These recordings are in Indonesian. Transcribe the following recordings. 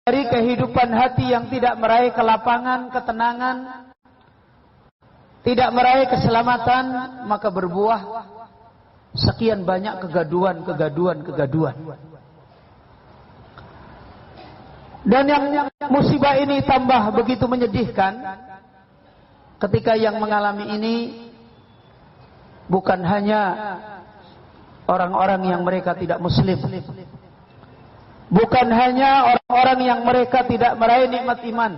dari kehidupan hati yang tidak meraih kelapangan, ketenangan, tidak meraih keselamatan, maka berbuah sekian banyak kegaduhan. Dan yang musibah ini tambah begitu menyedihkan ketika yang mengalami ini bukan hanya orang-orang yang mereka tidak muslim, bukan hanya orang-orang yang mereka tidak meraih nikmat iman.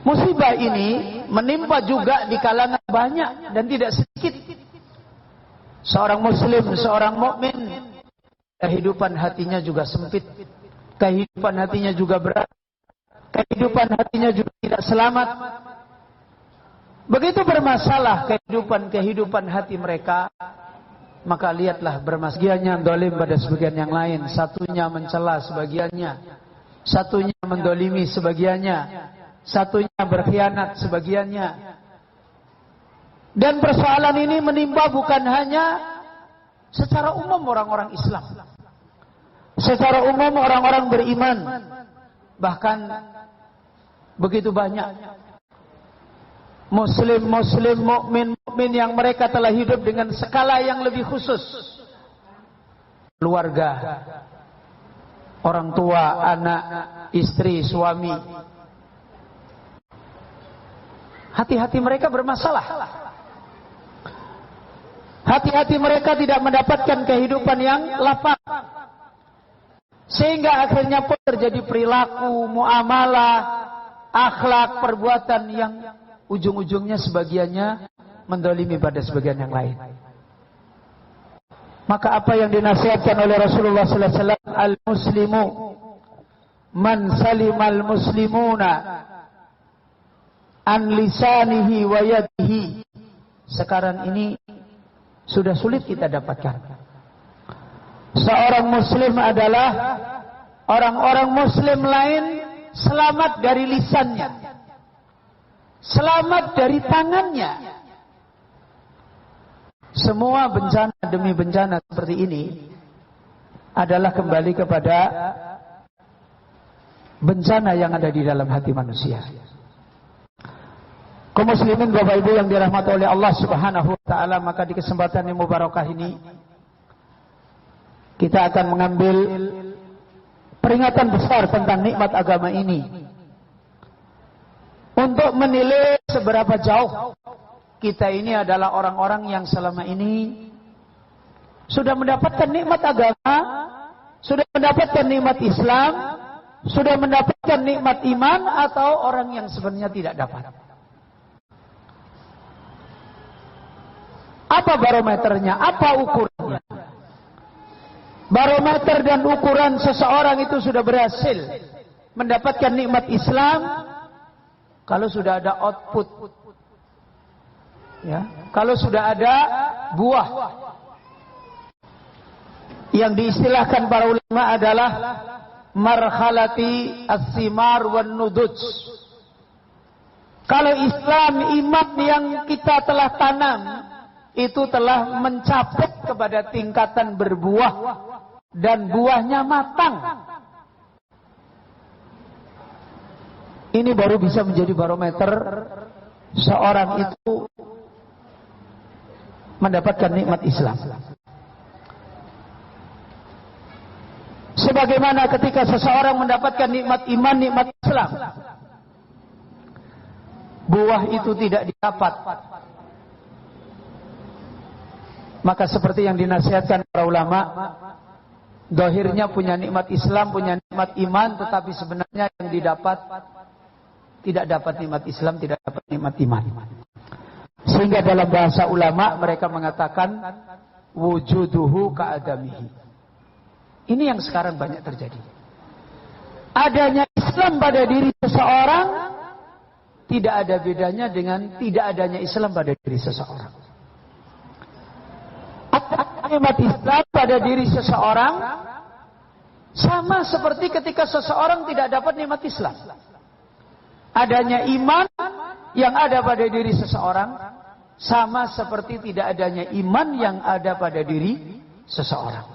Musibah ini menimpa juga di kalangan banyak dan tidak sedikit seorang muslim, seorang mukmin, kehidupan hatinya juga sempit, kehidupan hatinya juga berat, kehidupan hatinya juga tidak selamat. Begitu bermasalah kehidupan hati mereka, maka lihatlah bermasalahnya zalim pada sebagian yang lain, satunya mencela sebagiannya, satunya mendolimi sebagiannya, satunya berkhianat sebagiannya. Dan persoalan ini menimpa bukan hanya secara umum orang-orang Islam, secara umum orang-orang beriman, bahkan begitu banyak muslim, mukmin yang mereka telah hidup dengan skala yang lebih khusus. Keluarga, orang tua, anak, istri, suami, hati-hati mereka bermasalah. Hati-hati mereka tidak mendapatkan kehidupan yang lapang, sehingga akhirnya pun terjadi perilaku, muamalah, akhlak, perbuatan yang ujung-ujungnya sebagiannya mendolimi pada sebagian yang lain. Maka apa yang dinasihatkan oleh Rasulullah sallallahu alaihi wasallam, al-muslimu man salimal muslimuna an lisanihi wa yadihi, sekarang ini sudah sulit kita dapatkan. Seorang muslim adalah orang-orang muslim lain selamat dari lisannya, selamat dari tangannya. Semua bencana demi bencana seperti ini adalah kembali kepada bencana yang ada di dalam hati manusia. Kaum muslimin Bapak Ibu yang dirahmati oleh Allah Subhanahu wa taala, maka di kesempatan yang mubarakah ini kita akan mengambil peringatan besar tentang nikmat agama ini untuk menilai seberapa jauh kita ini adalah orang-orang yang selama ini sudah mendapatkan nikmat agama, sudah mendapatkan nikmat Islam, sudah mendapatkan nikmat iman, atau orang yang sebenarnya tidak dapat. Apa barometernya? Apa ukurannya? Barometer dan ukuran seseorang itu sudah berhasil mendapatkan nikmat Islam kalau sudah ada output, ya, kalau sudah ada buah. Yang diistilahkan para ulama adalah marhalati as-simar wan nuduj. Kalau Islam, iman yang kita telah tanam itu telah mencapai kepada tingkatan berbuah dan buahnya matang, ini baru bisa menjadi barometer seorang itu mendapatkan nikmat Islam. Sebagaimana ketika seseorang mendapatkan nikmat iman, nikmat Islam, buah itu tidak didapat, maka seperti yang dinasihatkan para ulama, zahirnya punya nikmat Islam, punya nikmat iman, tetapi sebenarnya yang didapat tidak dapat nikmat Islam, tidak dapat nikmat iman. Sehingga dalam bahasa ulama mereka mengatakan wujuduhu ka'adamihi. Ini yang sekarang banyak terjadi. Adanya Islam pada diri seseorang tidak ada bedanya dengan tidak adanya Islam pada diri seseorang. Nikmat Islam pada diri seseorang sama seperti ketika seseorang tidak dapat nikmat Islam. Adanya iman yang ada pada diri seseorang sama seperti tidak adanya iman yang ada pada diri seseorang.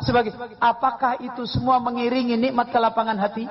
sebagai apakah itu semua mengiringi nikmat kelapangan hati?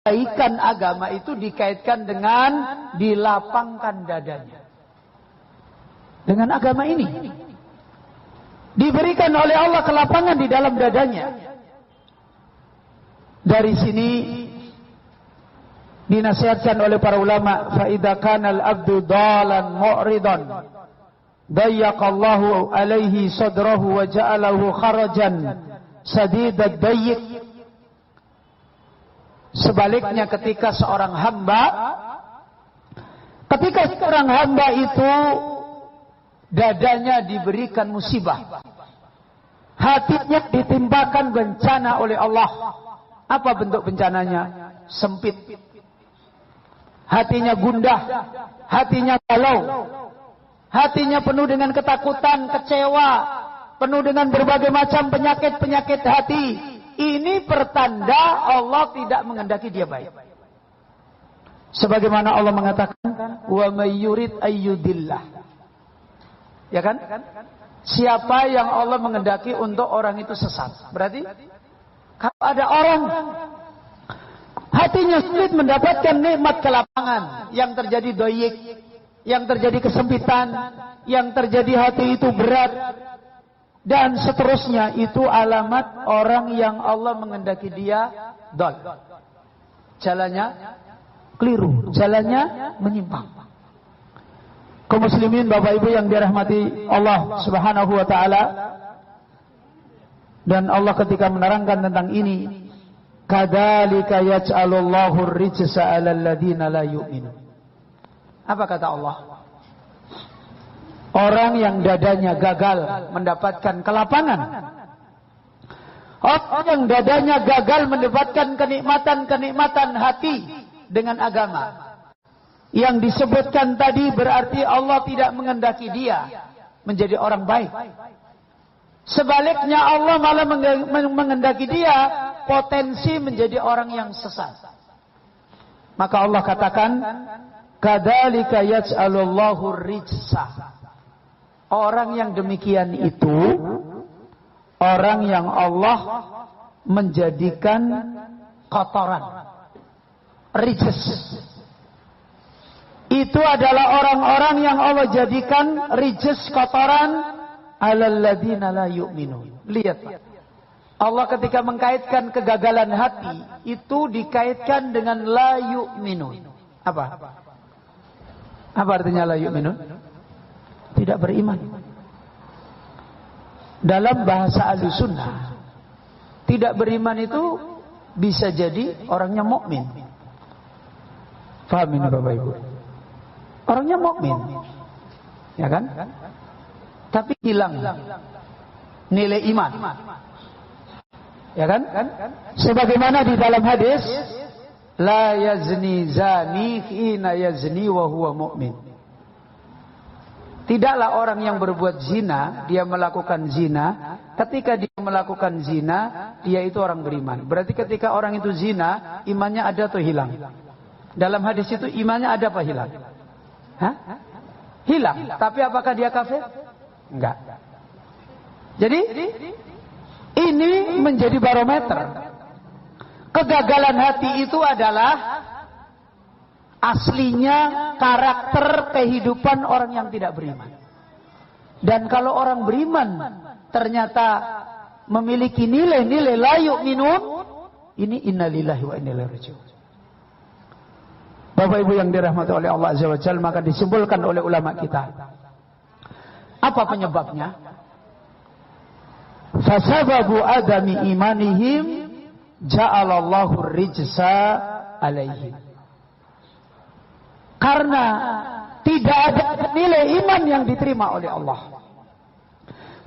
Kebaikan agama itu dikaitkan dengan dilapangkan dadanya. Dengan agama ini diberikan oleh Allah kelapangan di dalam dadanya. Dari sini dinasihatkan oleh para ulama, fa idza kana al-abdu dalan mu'ridan dayyaqallahu alaihi sadrahu wa ja'alahu kharajan sadidad dayyiq. Sebaliknya ketika seorang hamba itu dadanya diberikan musibah, hatinya ditimpakan bencana oleh Allah. Apa bentuk bencananya? Sempit. Hatinya gundah, hatinya galau, hatinya penuh dengan ketakutan, kecewa, penuh dengan berbagai macam penyakit-penyakit hati. Ini pertanda Allah tidak menghendaki dia baik. Sebagaimana Allah mengatakan, wa may yurid ayyudillah. Ya kan? Siapa yang Allah menghendaki untuk orang itu sesat. Berarti kalau ada orang hatinya sulit mendapatkan nikmat kelapangan, yang terjadi doyik, yang terjadi kesempitan, yang terjadi hati itu berat, dan seterusnya, itu alamat orang yang Allah menghendaki dia dol. Jalannya keliru, jalannya menyimpang. Kaum muslimin, Bapak Ibu yang dirahmati Allah Subhanahu wa taala. Dan Allah ketika menerangkan tentang ini, kadzalika yaj'alullahu ar-rijsa 'alal ladzina la yu'minun. Apa kata Allah? Orang yang dadanya gagal mendapatkan kelapangan, orang yang dadanya gagal mendapatkan kenikmatan-kenikmatan hati dengan agama, yang disebutkan tadi berarti Allah tidak menghendaki dia menjadi orang baik. Sebaliknya Allah malah menghendaki dia potensi menjadi orang yang sesat. Maka Allah katakan, kadzalika yaj'alullahu rijsa. Orang yang demikian itu orang yang Allah menjadikan kotoran, rijs. Itu adalah orang-orang yang Allah jadikan rijs, kotoran, alal ladzina la yu'minun. Lihat Pak, Allah ketika mengkaitkan kegagalan hati itu dikaitkan dengan la yu'minun. Apa artinya la yu'minun? Tidak beriman. Dalam bahasa Ahlussunnah, tidak beriman itu bisa jadi orangnya mukmin. Faham ini Bapak Ibu? Orangnya mukmin, ya kan? Tapi hilang nilai iman, ya kan? Sebagaimana di dalam hadis, la yazni zani hina yazni wa huwa mu'min. Tidaklah orang yang berbuat zina, dia melakukan zina, ketika dia melakukan zina, dia itu orang beriman. Berarti ketika orang itu zina, imannya ada atau hilang? Dalam hadis itu imannya ada apa hilang? Hah? Hilang. Tapi apakah dia kafir? Enggak. Jadi ini menjadi barometer. Kegagalan hati itu adalah aslinya karakter kehidupan orang yang tidak beriman. Dan kalau orang beriman ternyata memiliki nilai-nilai la yu'minun, ini innalillahi wa inna ilaihi raji'un. Bapak Ibu yang dirahmati oleh Allah Azza wa Jalla, maka disimpulkan oleh ulama kita. Apa penyebabnya? Fasababu adami imanihim ja'alallahu rijsa alaihim. Karena tidak ada nilai iman yang diterima oleh Allah.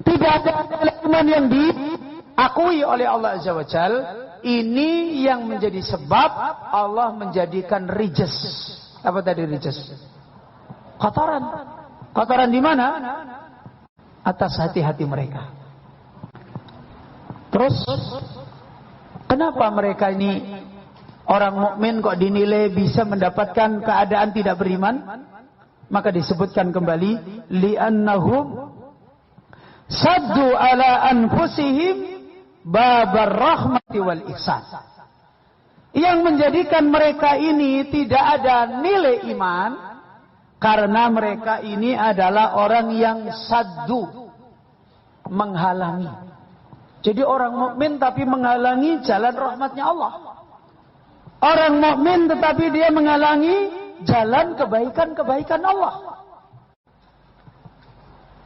Tidak ada nilai iman yang diakui oleh Allah Azza wa Jalla. Ini yang menjadi sebab Allah menjadikan rijs. Apa tadi rijs? Kotoran. Kotoran di mana? Atas hati-hati mereka. Terus kenapa mereka ini orang mukmin kok dinilai bisa mendapatkan keadaan tidak beriman? Maka disebutkan kembali li'annahum saddu ala anfusihim babar rahmati wal ihsan. Yang menjadikan mereka ini tidak ada nilai iman karena mereka ini adalah orang yang saddu, menghalangi. Jadi orang mukmin tapi menghalangi jalan rahmatnya Allah. Orang mukmin tetapi dia menghalangi jalan kebaikan-kebaikan Allah.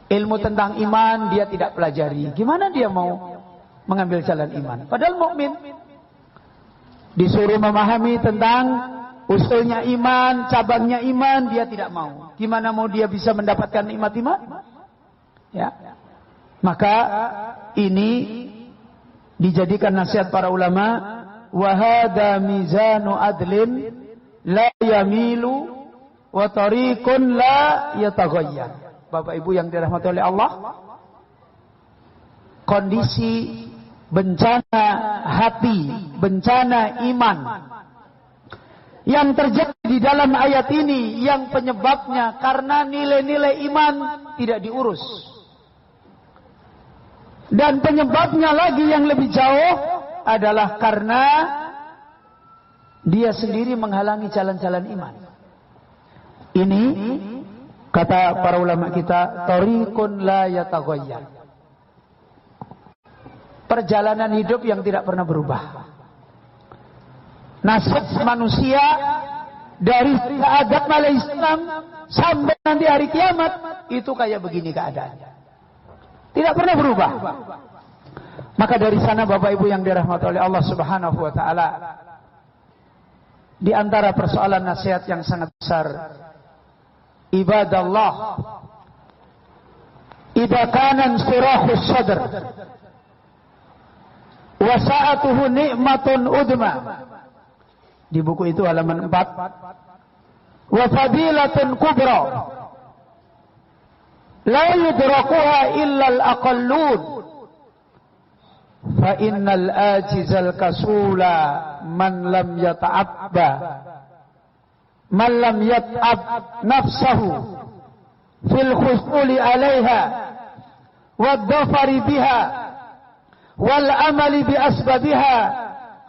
Ilmu tentang iman dia tidak pelajari. Gimana dia mau mengambil jalan iman? Padahal mukmin disuruh memahami tentang usulnya iman, cabangnya iman, dia tidak mau. Gimana mau dia bisa mendapatkan nikmat iman? Ya. Maka ini dijadikan nasihat para ulama, wa hadza mizanu adlin la yamilu wa tariqun la yataghayyar. Bapak Ibu yang dirahmati oleh Allah, kondisi bencana hati, bencana iman yang terjadi di dalam ayat ini, yang penyebabnya karena nilai-nilai iman tidak diurus. Dan penyebabnya lagi yang lebih jauh adalah karena dia sendiri menghalangi jalan-jalan iman. Ini kata para ulama kita, tariqun la yataghayyar. Perjalanan hidup yang tidak pernah berubah. Nasib manusia dari Adam alaihissalam sampai nanti hari kiamat itu kayak begini keadaannya. Tidak pernah berubah. Maka dari sana Bapak Ibu yang dirahmati oleh Allah Subhanahu wa taala, di antara persoalan nasihat yang sangat besar, ibadallah, idza kana inshirahus sadr wa sa'atuhu ni'matun udma. Di buku itu halaman 4. Wa fadilatun kubra la yudrakuha illa al-aqallun. Fa innal ajizal kasula man lam yata'abba, man lam yat'ab nafsahu fil khusuli 'alayha wad-dhafari biha wal amali bi asbabiha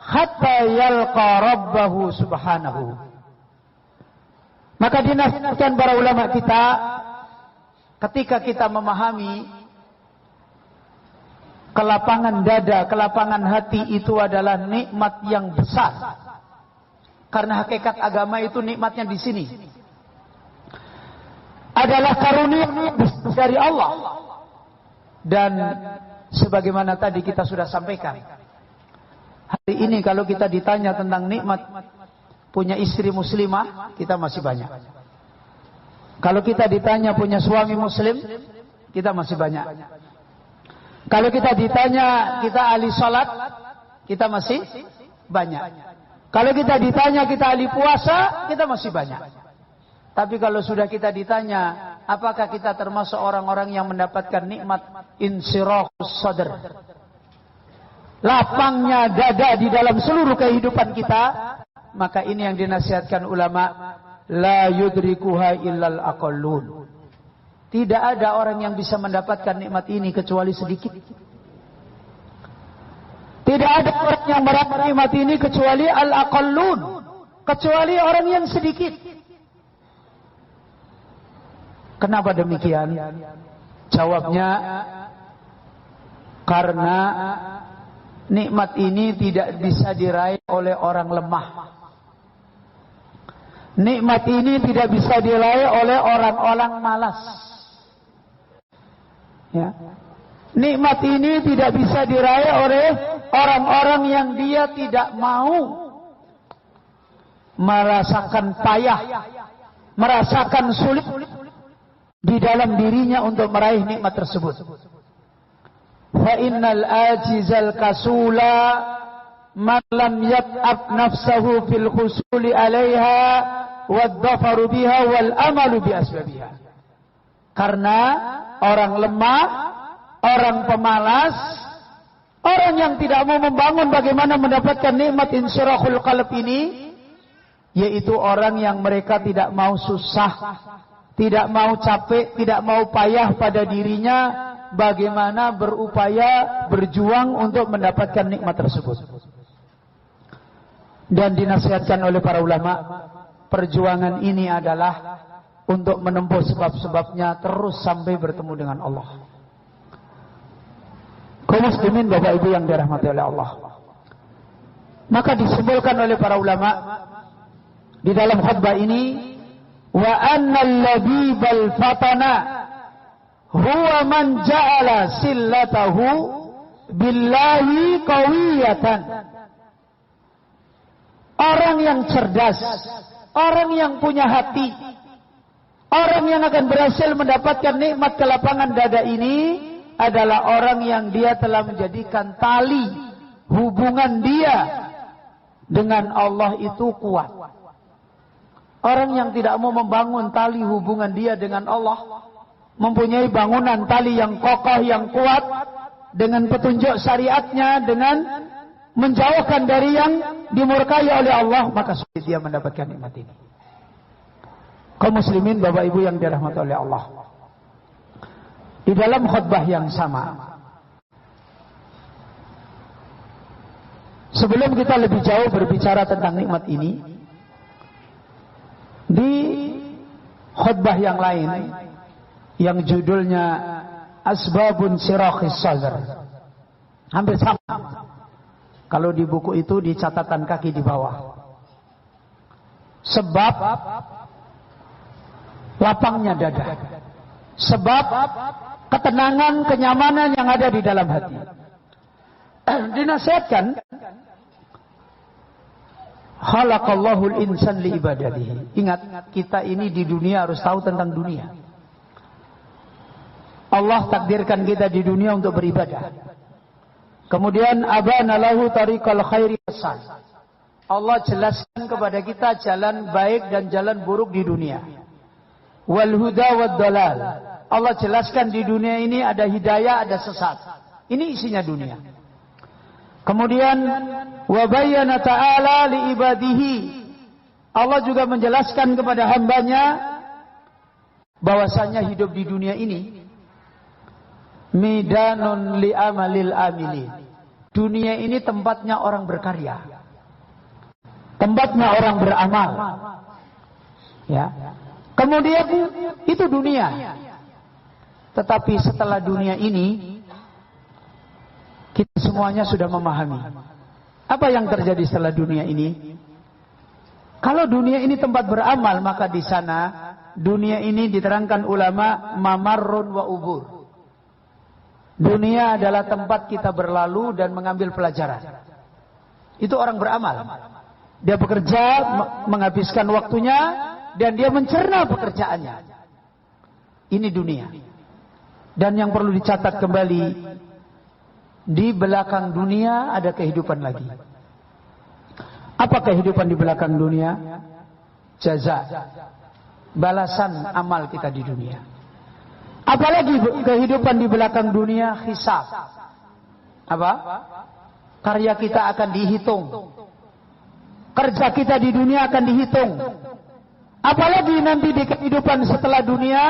hatta yalqa rabbahu subhanahu. Maka dinasihatkan para ulama kita, ketika kita memahami kelapangan dada, kelapangan hati itu adalah nikmat yang besar. Karena hakikat agama itu nikmatnya di sini. Adalah karunia dari Allah. Dan sebagaimana tadi kita sudah sampaikan, hari ini kalau kita ditanya tentang nikmat punya istri muslimah, kita masih banyak. Kalau kita ditanya punya suami muslim, kita masih banyak. Kalau kita ditanya kita ahli salat, kita masih banyak. Kalau kita ditanya kita ahli puasa, kita masih banyak. Tapi kalau sudah kita ditanya, apakah kita termasuk orang-orang yang mendapatkan nikmat insyirahus sadr, lapangnya dada di dalam seluruh kehidupan kita, maka ini yang dinasihatkan ulama, la yudrikuha illal aqallun. Tidak ada orang yang bisa mendapatkan nikmat ini kecuali sedikit. Tidak Tidak ada orang yang meraih nikmat ini kecuali al-aqallun, kecuali orang yang sedikit. Kenapa demikian? Jawabnya, karena nikmat ini tidak bisa diraih oleh orang lemah. Nikmat ini tidak bisa diraih oleh orang-orang malas. Ya. Nikmat ini tidak bisa diraih oleh orang-orang yang dia tidak mau merasakan payah, merasakan sulit di dalam dirinya untuk meraih nikmat tersebut. Fa innal ajizal kasula man lam yat'ab nafsahu fil husuli 'alaiha wad-dhafaru biha wal amalu bi asbabiha. Karena orang lemah, orang pemalas, orang yang tidak mau membangun bagaimana mendapatkan nikmat insyirahul qalb ini, yaitu orang yang mereka tidak mau susah, tidak mau capek, tidak mau payah pada dirinya bagaimana berupaya berjuang untuk mendapatkan nikmat tersebut. Dan dinasihatkan oleh para ulama, perjuangan ini adalah untuk menempuh sebab-sebabnya terus sampai bertemu dengan Allah. Kaum muslimin Bapak Ibu yang dirahmati oleh Allah. Maka disimpulkan oleh para ulama di dalam khutbah ini, wa annal labibal fatana huwa man ja'ala sillatahu billahi qawiyatan. Orang yang cerdas, orang yang punya hati, orang yang akan berhasil mendapatkan nikmat kelapangan dada ini adalah orang yang dia telah menjadikan tali hubungan dia dengan Allah itu kuat. Orang yang tidak mau membangun tali hubungan dia dengan Allah, mempunyai bangunan tali yang kokoh, yang kuat, dengan petunjuk syariatnya, dengan menjauhkan dari yang dimurkai oleh Allah, maka sulit dia mendapatkan nikmat ini. Kaum muslimin Bapak Ibu yang dirahmati oleh Allah, di dalam khutbah yang sama, sebelum kita lebih jauh berbicara tentang nikmat ini, di khutbah yang lain yang judulnya Asbabun Sirakhis Sadr, hampir sama. Kalau di buku itu di catatan kaki di bawah, sebab lapangnya dada, sebab ketenangan, kenyamanan yang ada di dalam hati. Dinasihatkan, khalaqallahul insan li ibadatihi. Ingat, kita ini di dunia harus tahu tentang dunia. Allah takdirkan kita di dunia untuk beribadah. Kemudian abana lahu tariqal khairi hasan. Allah jelaskan kepada kita jalan baik dan jalan buruk di dunia. Wal huda wad dalal. Allah jelaskan di dunia ini ada hidayah, ada sesat. Ini isinya dunia. Kemudian wa bayyana ta'ala li ibadihi. Allah juga menjelaskan kepada hambanya bahwasanya hidup di dunia ini midanun li amalil amilin. Dunia ini tempatnya orang berkarya, tempatnya orang beramal. Ya. Kemudian itu dunia. Tetapi setelah dunia ini, kita semuanya sudah memahami apa yang terjadi setelah dunia ini. Kalau dunia ini tempat beramal, maka di sana dunia ini diterangkan ulama mamarrun wa ubur. Dunia adalah tempat kita berlalu dan mengambil pelajaran. Itu orang beramal. Dia bekerja, menghabiskan waktunya, dan dia mencerna pekerjaannya. Ini dunia. Dan yang perlu dicatat kembali, di belakang dunia ada kehidupan lagi. Apa kehidupan di belakang dunia? Jaza, balasan amal kita di dunia. Apalagi kehidupan di belakang dunia, hisab. Apa? Karya kita akan dihitung. Kerja kita di dunia akan dihitung. Apalagi nanti di kehidupan setelah dunia,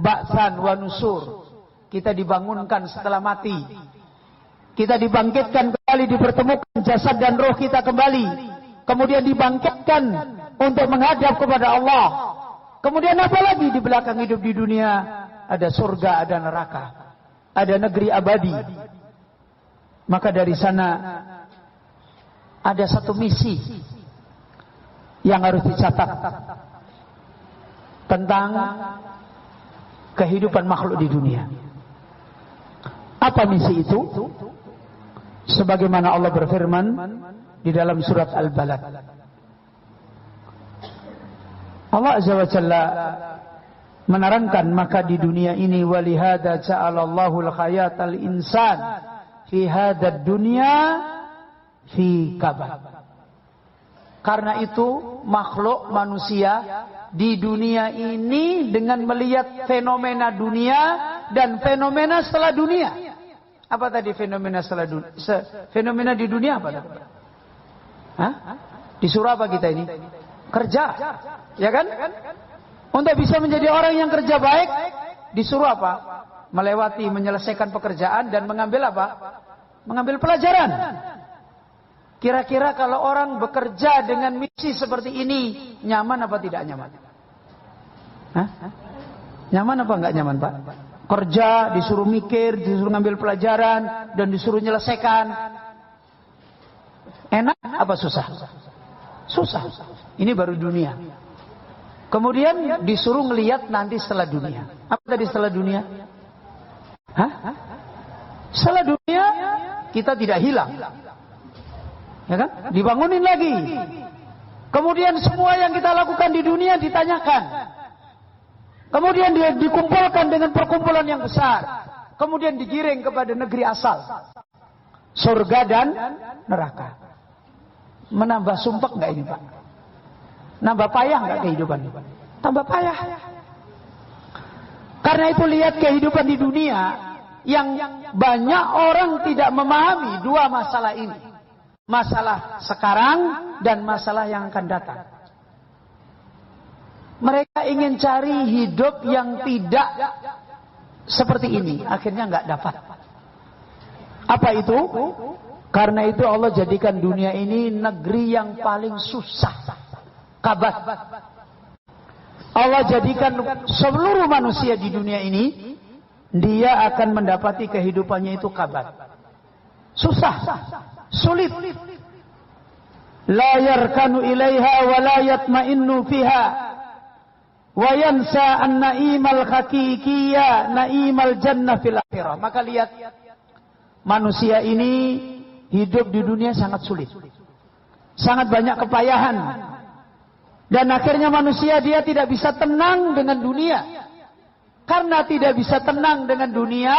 ba'san wa nusur. Kita dibangunkan setelah mati. Kita dibangkitkan kembali dipertemukan jasad dan roh kita kembali. Kemudian dibangkitkan untuk menghadap kepada Allah. Kemudian apa lagi di belakang hidup di dunia? Ada surga, ada neraka. Ada negeri abadi. Maka dari sana ada satu misi yang harus dicatat tentang kehidupan makhluk di dunia. Apa misi itu? Sebagaimana Allah berfirman di dalam surat Al-Balad. Allah Azza wa Jalla menerangkan, maka di dunia ini walihada ja'alallahu al-hayatal insan fi hadad dunya fi kabad. Karena itu makhluk manusia di dunia ini dengan melihat fenomena dunia dan fenomena setelah dunia. Apa tadi fenomena setelah dunia? Fenomena di dunia apa tadi? Hah? Disuruh apa kita ini? Kerja. Ya kan? Untuk bisa menjadi orang yang kerja baik, disuruh apa? Melewati, menyelesaikan pekerjaan dan mengambil apa? Mengambil pelajaran. Kira-kira kalau orang bekerja dengan misi seperti ini, nyaman apa tidak nyaman? Hah? Nyaman apa enggak nyaman, Pak? Kerja, disuruh mikir, disuruh ngambil pelajaran, dan disuruh menyelesaikan. Enak apa susah? Susah. Ini baru dunia. Kemudian disuruh ngelihat nanti setelah dunia. Apa tadi setelah dunia? Hah? Setelah dunia kita tidak hilang. Ya kan? Dibangunin lagi. Kemudian semua yang kita lakukan di dunia ditanyakan. Kemudian dia dikumpulkan dengan perkumpulan yang besar. Kemudian digiring kepada negeri asal. Surga dan neraka. Menambah sumpek enggak ini, Pak? Nambah payah enggak kehidupan ini? Tambah payah. Karena itu lihat kehidupan di dunia yang banyak orang tidak memahami dua masalah ini. Masalah sekarang dan masalah yang akan datang. Mereka ingin cari hidup yang tidak seperti ini. Akhirnya nggak dapat. Apa itu? Karena itu Allah jadikan dunia ini negeri yang paling susah. Kabad. Allah jadikan seluruh manusia di dunia ini, dia akan mendapati kehidupannya itu kabad. Susah. Sulit. La yarkanu ilaiha wa la yatma'innu fiha. Wa yansa an-na'imal haqiqiyya na'imal jannah fil akhirah. Maka lihat, manusia ini hidup di dunia sangat sulit. Sangat banyak kepayahan. Dan akhirnya manusia dia tidak bisa tenang dengan dunia. Karena tidak bisa tenang dengan dunia,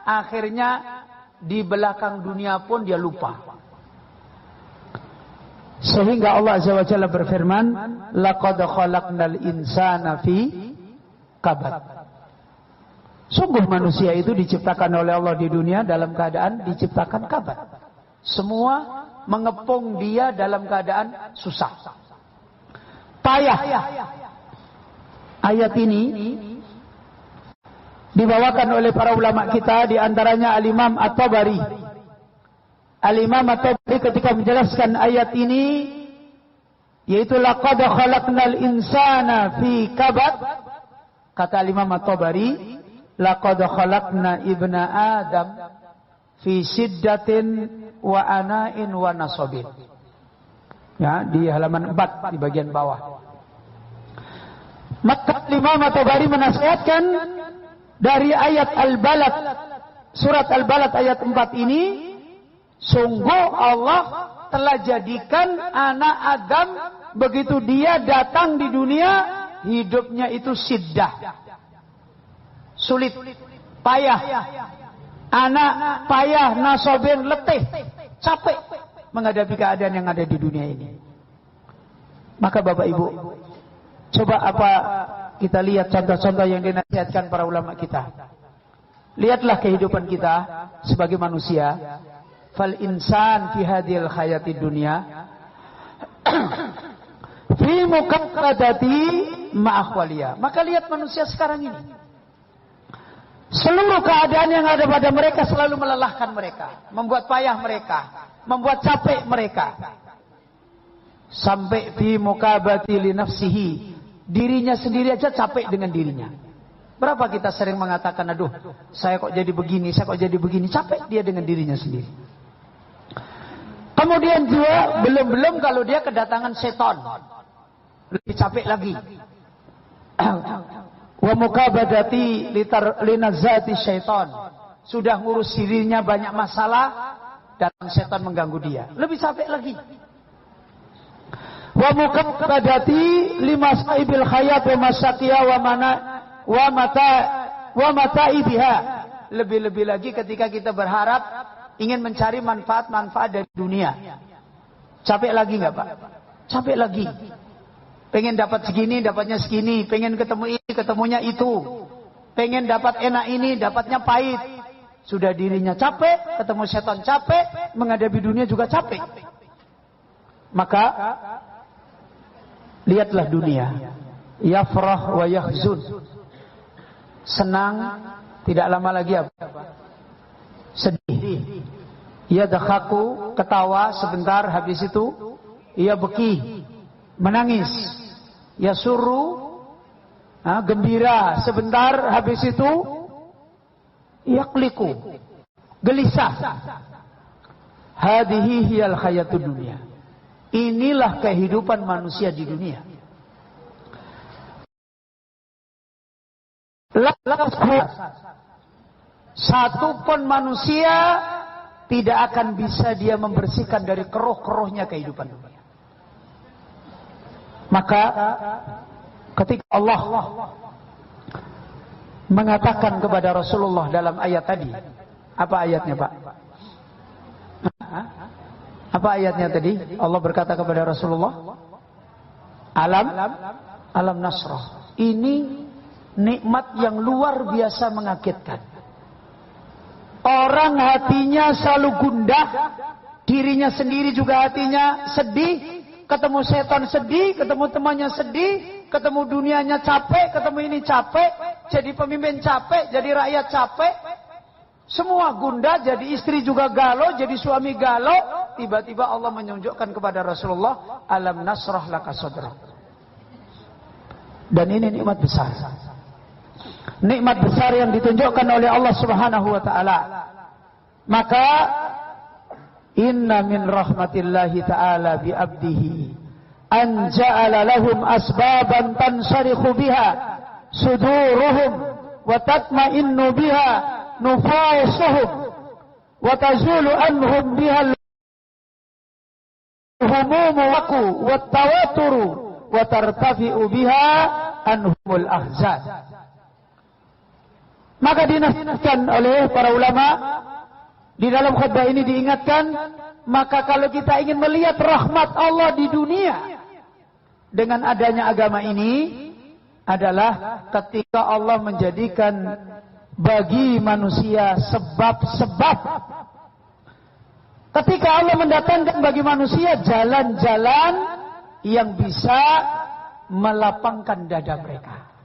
akhirnya di belakang dunia pun dia lupa. Sehingga Allah Azza wa Jalla berfirman, laqad khalaqnal insana fi kabad. Sungguh manusia itu diciptakan oleh Allah di dunia dalam keadaan diciptakan kabad. Semua mengepung dia dalam keadaan susah. Payah. Ayat ini dibawakan oleh para ulama kita, di antaranya Al-Imam At-Tabari. Al-Imam At-Tabari ketika menjelaskan ayat ini, yaitu laqad khalaqnal insana fi kabad, kata Al-Imam At-Tabari, laqad khalaqna ibna Adam fi siddatin wa ana'in wa nasabin. Ya, di halaman 4 di bagian bawah. Maka Imam At-Tabari menasihatkan dari ayat Al-Balad, surat Al-Balad ayat 4 ini, sungguh Allah telah jadikan anak Adam begitu dia datang di dunia, hidupnya itu siddah. Sulit, payah. Anak payah, nasobin, letih, capek menghadapi keadaan yang ada di dunia ini. Maka Bapak Ibu, coba apa kita lihat contoh-contoh yang dinasihatkan para ulama kita. Lihatlah kehidupan kita sebagai manusia. Fal insan fi hadhil hayati dunya fi muqaddadati ma'akhwaliya. Maka lihat manusia sekarang ini. Seluruh keadaan yang ada pada mereka selalu melelahkan mereka, membuat payah mereka, membuat capek mereka. Sampai fi mukabati li nafsihi, dirinya sendiri aja capek dengan dirinya. Berapa kita sering mengatakan, aduh, saya kok jadi begini, saya kok jadi begini. Capek dia dengan dirinya sendiri. Kemudian juga belum kalau dia kedatangan setan, lebih capek lagi. Wa mukabadati linazati syaitan, sudah ngurus dirinya banyak masalah, datang setan mengganggu dia, lebih capek lagi. Wa mukabadati limasaibil hayat wa masyaqiya wa mataibiha, lebih-lebih lagi ketika kita berharap ingin mencari manfaat-manfaat dari dunia. Capek lagi enggak, Pak? Capek lagi. Pengen dapat segini, dapatnya segini. Pengen ketemu ini, ketemunya itu. Pengen dapat enak ini, dapatnya pahit. Sudah dirinya capek, ketemu setan capek, menghadapi dunia juga capek. Maka lihatlah dunia. Yafrah wa yahzun. Senang, tidak lama lagi apa? Sedih. Ia dakhaku, ketawa sebentar, habis itu ia beki, menangis. Ia suruh, gembira sebentar, habis itu ia kliku, gelisah. Hadihi hiyal hayatud dunia. Inilah kehidupan manusia di dunia. Satu pun manusia tidak akan bisa dia membersihkan dari keruh-keruhnya kehidupan dunia. Maka ketika Allah mengatakan kepada Rasulullah dalam ayat tadi, apa ayatnya, Pak? Apa ayatnya tadi? Allah berkata kepada Rasulullah, Alam nasrah. Ini nikmat yang luar biasa mengagetkan. Orang hatinya selalu gundah, dirinya sendiri juga hatinya sedih, ketemu setan sedih, ketemu temannya sedih, ketemu dunianya capek, ketemu ini capek, jadi pemimpin capek, jadi rakyat capek, semua gundah, jadi istri juga galau, jadi suami galau. Tiba-tiba Allah menunjukkan kepada Rasulullah, alam nasrah laka sadrak. Dan ini nikmat besar. Nikmat besar yang ditunjukkan oleh Allah Subhanahu wa taala. Maka inna min rahmatillahi ta'ala bi abdihi an ja'ala lahum asbaban tansharikhu biha suduruhum wa tatma'innu biha nufusuhum wa tazulu anhum biha al-humumu wa tawaturu wa tartafi'u biha anhumul ahzan. Maka dinasihatkan oleh para ulama di dalam khutbah ini diingatkan, maka kalau kita ingin melihat rahmat Allah di dunia dengan adanya agama ini adalah ketika Allah menjadikan bagi manusia sebab-sebab. Ketika Allah mendatangkan bagi manusia jalan-jalan yang bisa melapangkan dada mereka.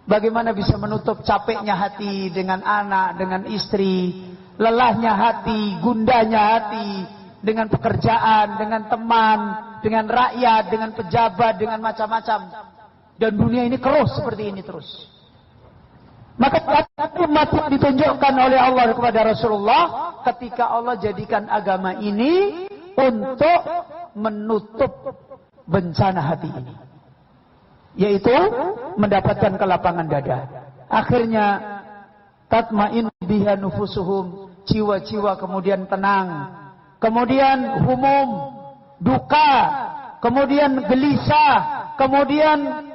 Bagaimana bisa menutup capeknya hati dengan anak, dengan istri, lelahnya hati, gundahnya hati, dengan pekerjaan, dengan teman, dengan rakyat, dengan pejabat, dengan macam-macam. Dan dunia ini keruh seperti ini terus. Maka umat ditunjukkan oleh Allah kepada Rasulullah ketika Allah jadikan agama ini untuk menutup bencana hati ini. Yaitu mendapatkan kelapangan dada. Akhirnya tatma'in biha nufusuhum, jiwa-jiwa kemudian tenang. Kemudian humum, duka, kemudian gelisah, kemudian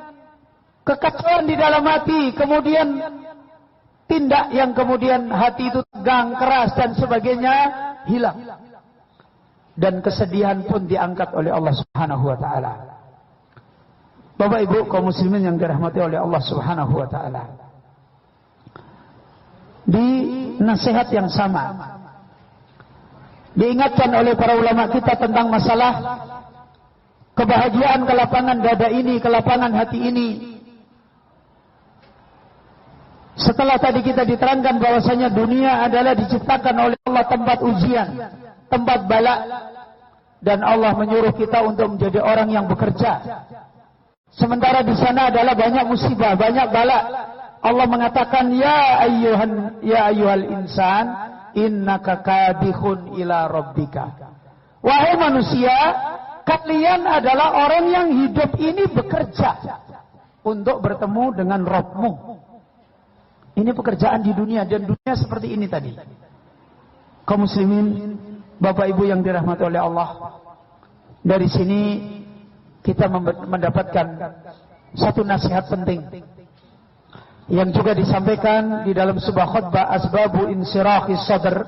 kekacauan di dalam hati, kemudian tindak yang kemudian hati itu tegang, keras dan sebagainya hilang. Dan kesedihan pun diangkat oleh Allah Subhanahu wa taala. Bapak Ibu kaum muslimin yang dirahmati oleh Allah Subhanahu wa taala. Di nasihat yang sama diingatkan oleh para ulama kita tentang masalah kebahagiaan kelapangan dada ini, kelapangan hati ini. Setelah tadi kita diterangkan bahwasanya dunia adalah diciptakan oleh Allah tempat ujian, tempat bala, dan Allah menyuruh kita untuk menjadi orang yang bekerja. Sementara di sana adalah banyak musibah, banyak bala. Allah mengatakan, ya ayyuhal insan, innaka kadihun ila rabbika. Wahai manusia, kalian adalah orang yang hidup ini bekerja untuk bertemu dengan Rabbmu. Ini pekerjaan di dunia, dan dunia seperti ini tadi. Kaum muslimin, Bapak Ibu yang dirahmati oleh Allah, dari sini kita mendapatkan satu nasihat penting yang juga disampaikan di dalam sebuah khutbah, asbabu insirahis sadr.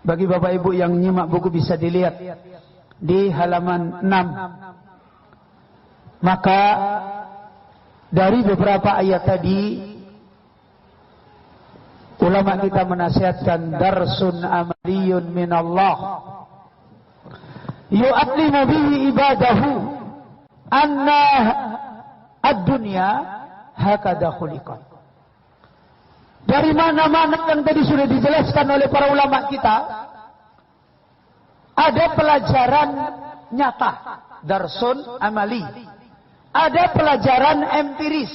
Bagi Bapak Ibu yang nyimak buku bisa dilihat di halaman 6. Maka dari beberapa ayat tadi, ulama kita menasihatkan darsun amaliyun minallah yu'allimu bihi ibadahu anna ad-dunya hakada khuliqat. Dari mana-mana yang tadi sudah dijelaskan oleh para ulama kita, ada pelajaran nyata, darsun amali. Ada pelajaran empiris,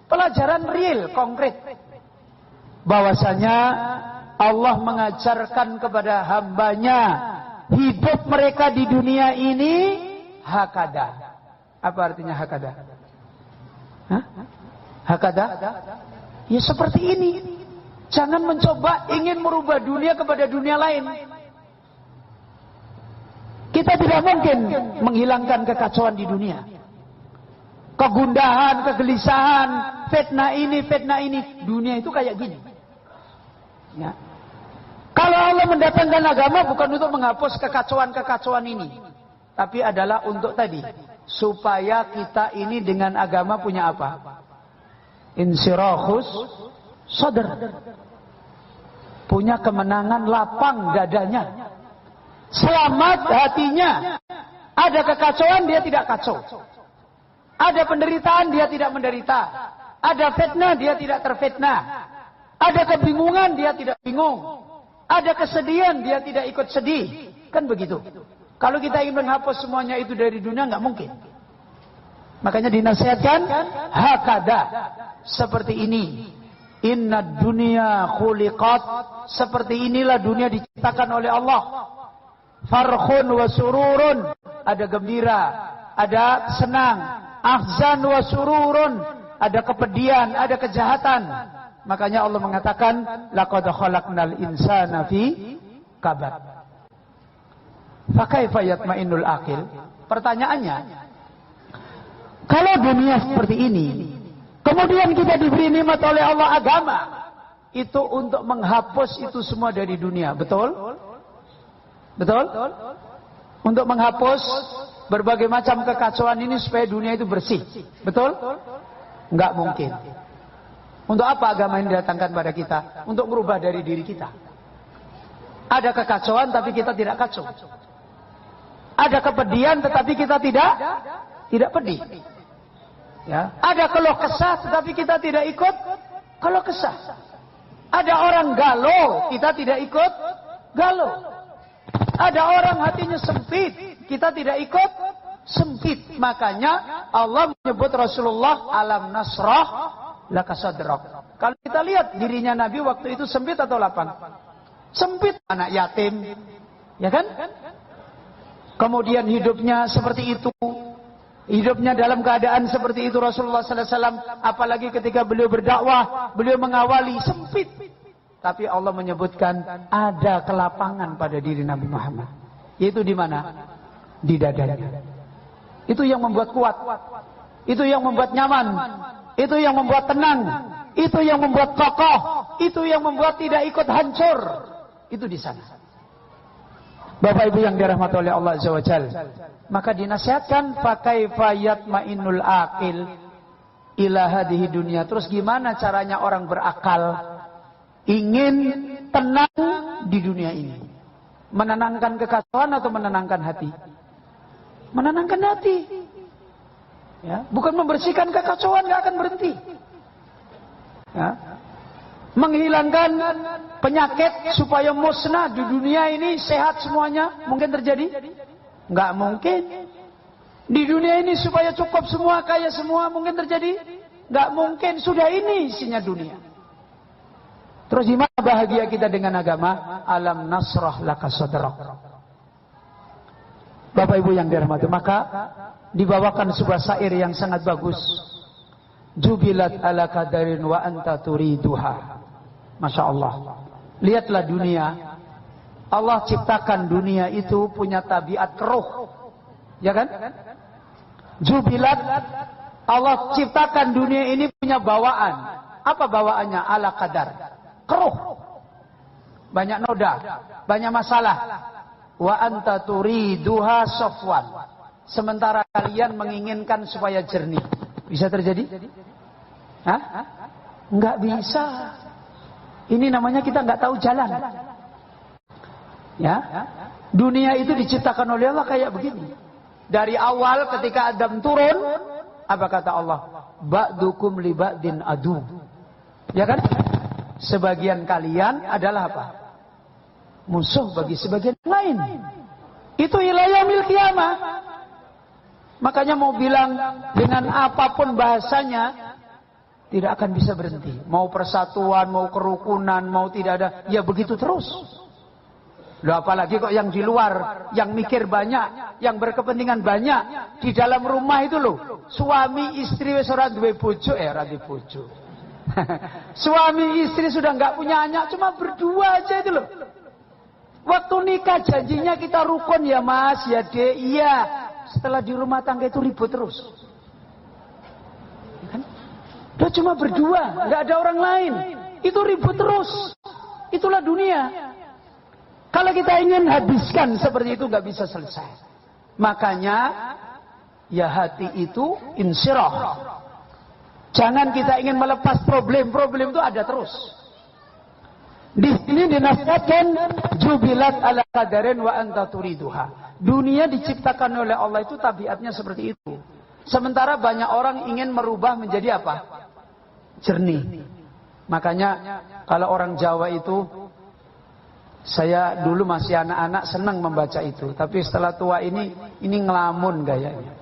pelajaran real, konkret. Bahwasanya Allah mengajarkan kepada hambanya, hidup mereka di dunia ini hakada. Apa artinya hakada? Hah? Hakada? Ya seperti ini. Jangan mencoba ingin merubah dunia kepada dunia lain. Kita tidak mungkin menghilangkan kekacauan di dunia. Kegundahan, kegelisahan, fitnah ini. Dunia itu kayak gini. Ya. Kalau Allah mendatangkan agama bukan untuk menghapus kekacauan-kekacauan ini, tapi adalah untuk tadi, supaya kita ini dengan agama punya apa? Insirahus sadr. Punya kemenangan, lapang dadanya. Selamat hatinya. Ada kekacauan, dia tidak kacau. Ada penderitaan, dia tidak menderita. Ada fitnah, dia tidak terfitnah. Ada kebingungan, dia tidak bingung. Ada kesedihan, dia tidak ikut sedih. Kan begitu. Kalau kita ingin menghapus semuanya itu dari dunia, nggak mungkin. Makanya dinasihatkan, hakada. Seperti ini. Inna dunia khuliqat. Seperti inilah dunia diciptakan oleh Allah. Farkhun wa sururun. Ada gembira, ada senang. Ahzan wa sururun. Ada kepedihan, ada kejahatan. Makanya Allah mengatakan, laqad khalaqnal insana fi kabad. Fa kaifa yatma'innul aqil? Pertanyaannya, kalau dunia seperti ini, kemudian kita diberi nikmat oleh Allah agama, itu untuk menghapus itu semua dari dunia, betul? Betul? Untuk menghapus berbagai macam kekacauan ini supaya dunia itu bersih. Betul? Enggak mungkin. Untuk apa agama ini didatangkan pada kita? Untuk merubah dari diri kita. Ada kekacauan tapi kita tidak kacau. Ada kepedihan tetapi kita tidak pedih. Ya. Ada keluh kesah tetapi kita tidak ikut keluh kesah. Ada orang galau, kita tidak ikut galau. Ada orang hatinya sempit, kita tidak ikut sempit. Makanya Allah menyebut Rasulullah alam nasrah laka sadrak. Kalau kita lihat dirinya Nabi waktu itu sempit atau lapang? Sempit, anak yatim, ya kan? Kemudian hidupnya seperti itu, hidupnya dalam keadaan seperti itu Rasulullah sallallahu alaihi wasallam. Apalagi ketika beliau berdakwah, beliau mengawali sempit. Tapi Allah menyebutkan ada kelapangan pada diri Nabi Muhammad. Yaitu di mana? Di dadanya. Itu yang membuat kuat. Itu yang membuat nyaman. Itu yang membuat tenang. Itu yang membuat kokoh. Itu yang membuat tidak ikut hancur. Itu di sana. Bapak Ibu yang dirahmati oleh Allah Azza wa Jalla. Maka dinasihatkan fa kaifa yatma'innul aqil ila hadhihi dunya. Terus gimana caranya orang berakal ingin tenang di dunia ini? Menenangkan kekacauan atau menenangkan hati? Menenangkan hati. Ya, bukan membersihkan kekacauan, nggak akan berhenti. Ya. Menghilangkan penyakit supaya musnah di dunia ini sehat semuanya, mungkin terjadi? Enggak mungkin. Di dunia ini supaya cukup semua, kaya semua, mungkin terjadi? Enggak mungkin. Sudah ini isinya dunia. Terus gimana bahagia kita dengan agama? Alam nasrah laka sadrak. Bapak Ibu yang dirahmati, maka dibawakan sebuah syair yang sangat bagus. Jubilat ala qadarin wa anta turiduha. Masya Allah. Lihatlah dunia. Allah ciptakan dunia itu punya tabiat keruh. Ya kan? Jubilat. Allah ciptakan dunia ini punya bawaan. Apa bawaannya? Ala qadar. Keruh. Banyak noda. Banyak masalah. Wa anta turiduha safwan. Sementara kalian menginginkan supaya jernih. Bisa terjadi? Hah? Enggak bisa. Ini namanya kita enggak tahu jalan. Ya. Dunia itu diciptakan oleh Allah kayak begini. Dari awal ketika Adam turun, apa kata Allah? Ba'dukum li ba'din adu. Ya kan? Sebagian kalian adalah apa? Musuh bagi sebagian lain. Itu ila yaumil qiyamah. Makanya mau bilang dengan apapun bahasanya tidak akan bisa berhenti. Mau persatuan, mau kerukunan, mau tidak ada, ya begitu terus. Loh, apalagi kok yang di luar, yang mikir banyak, yang berkepentingan banyak, di dalam rumah itu loh, suami istri wis ora duwe bojo, ora duwe bojo. Suami istri sudah nggak punya anak, cuma berdua aja itu loh. Waktu nikah janjinya kita rukun ya Mas, ya Dek, iya. Setelah di rumah tangga itu ribut terus. Kan? Udah cuma berdua, nggak ada orang lain. Itu ribut terus. Itulah dunia. Kalau kita ingin habiskan seperti itu nggak bisa selesai. Makanya ya hati itu insyirah. Jangan kita ingin melepas problem itu ada terus. Di sini dinasihatkan jubilat ala qadarin wa anta turiduha. Dunia diciptakan oleh Allah itu tabiatnya seperti itu. Sementara banyak orang ingin merubah menjadi apa? Jernih. Makanya kalau orang Jawa itu, saya dulu masih anak-anak senang membaca itu. Tapi setelah tua ini ngelamun gayanya.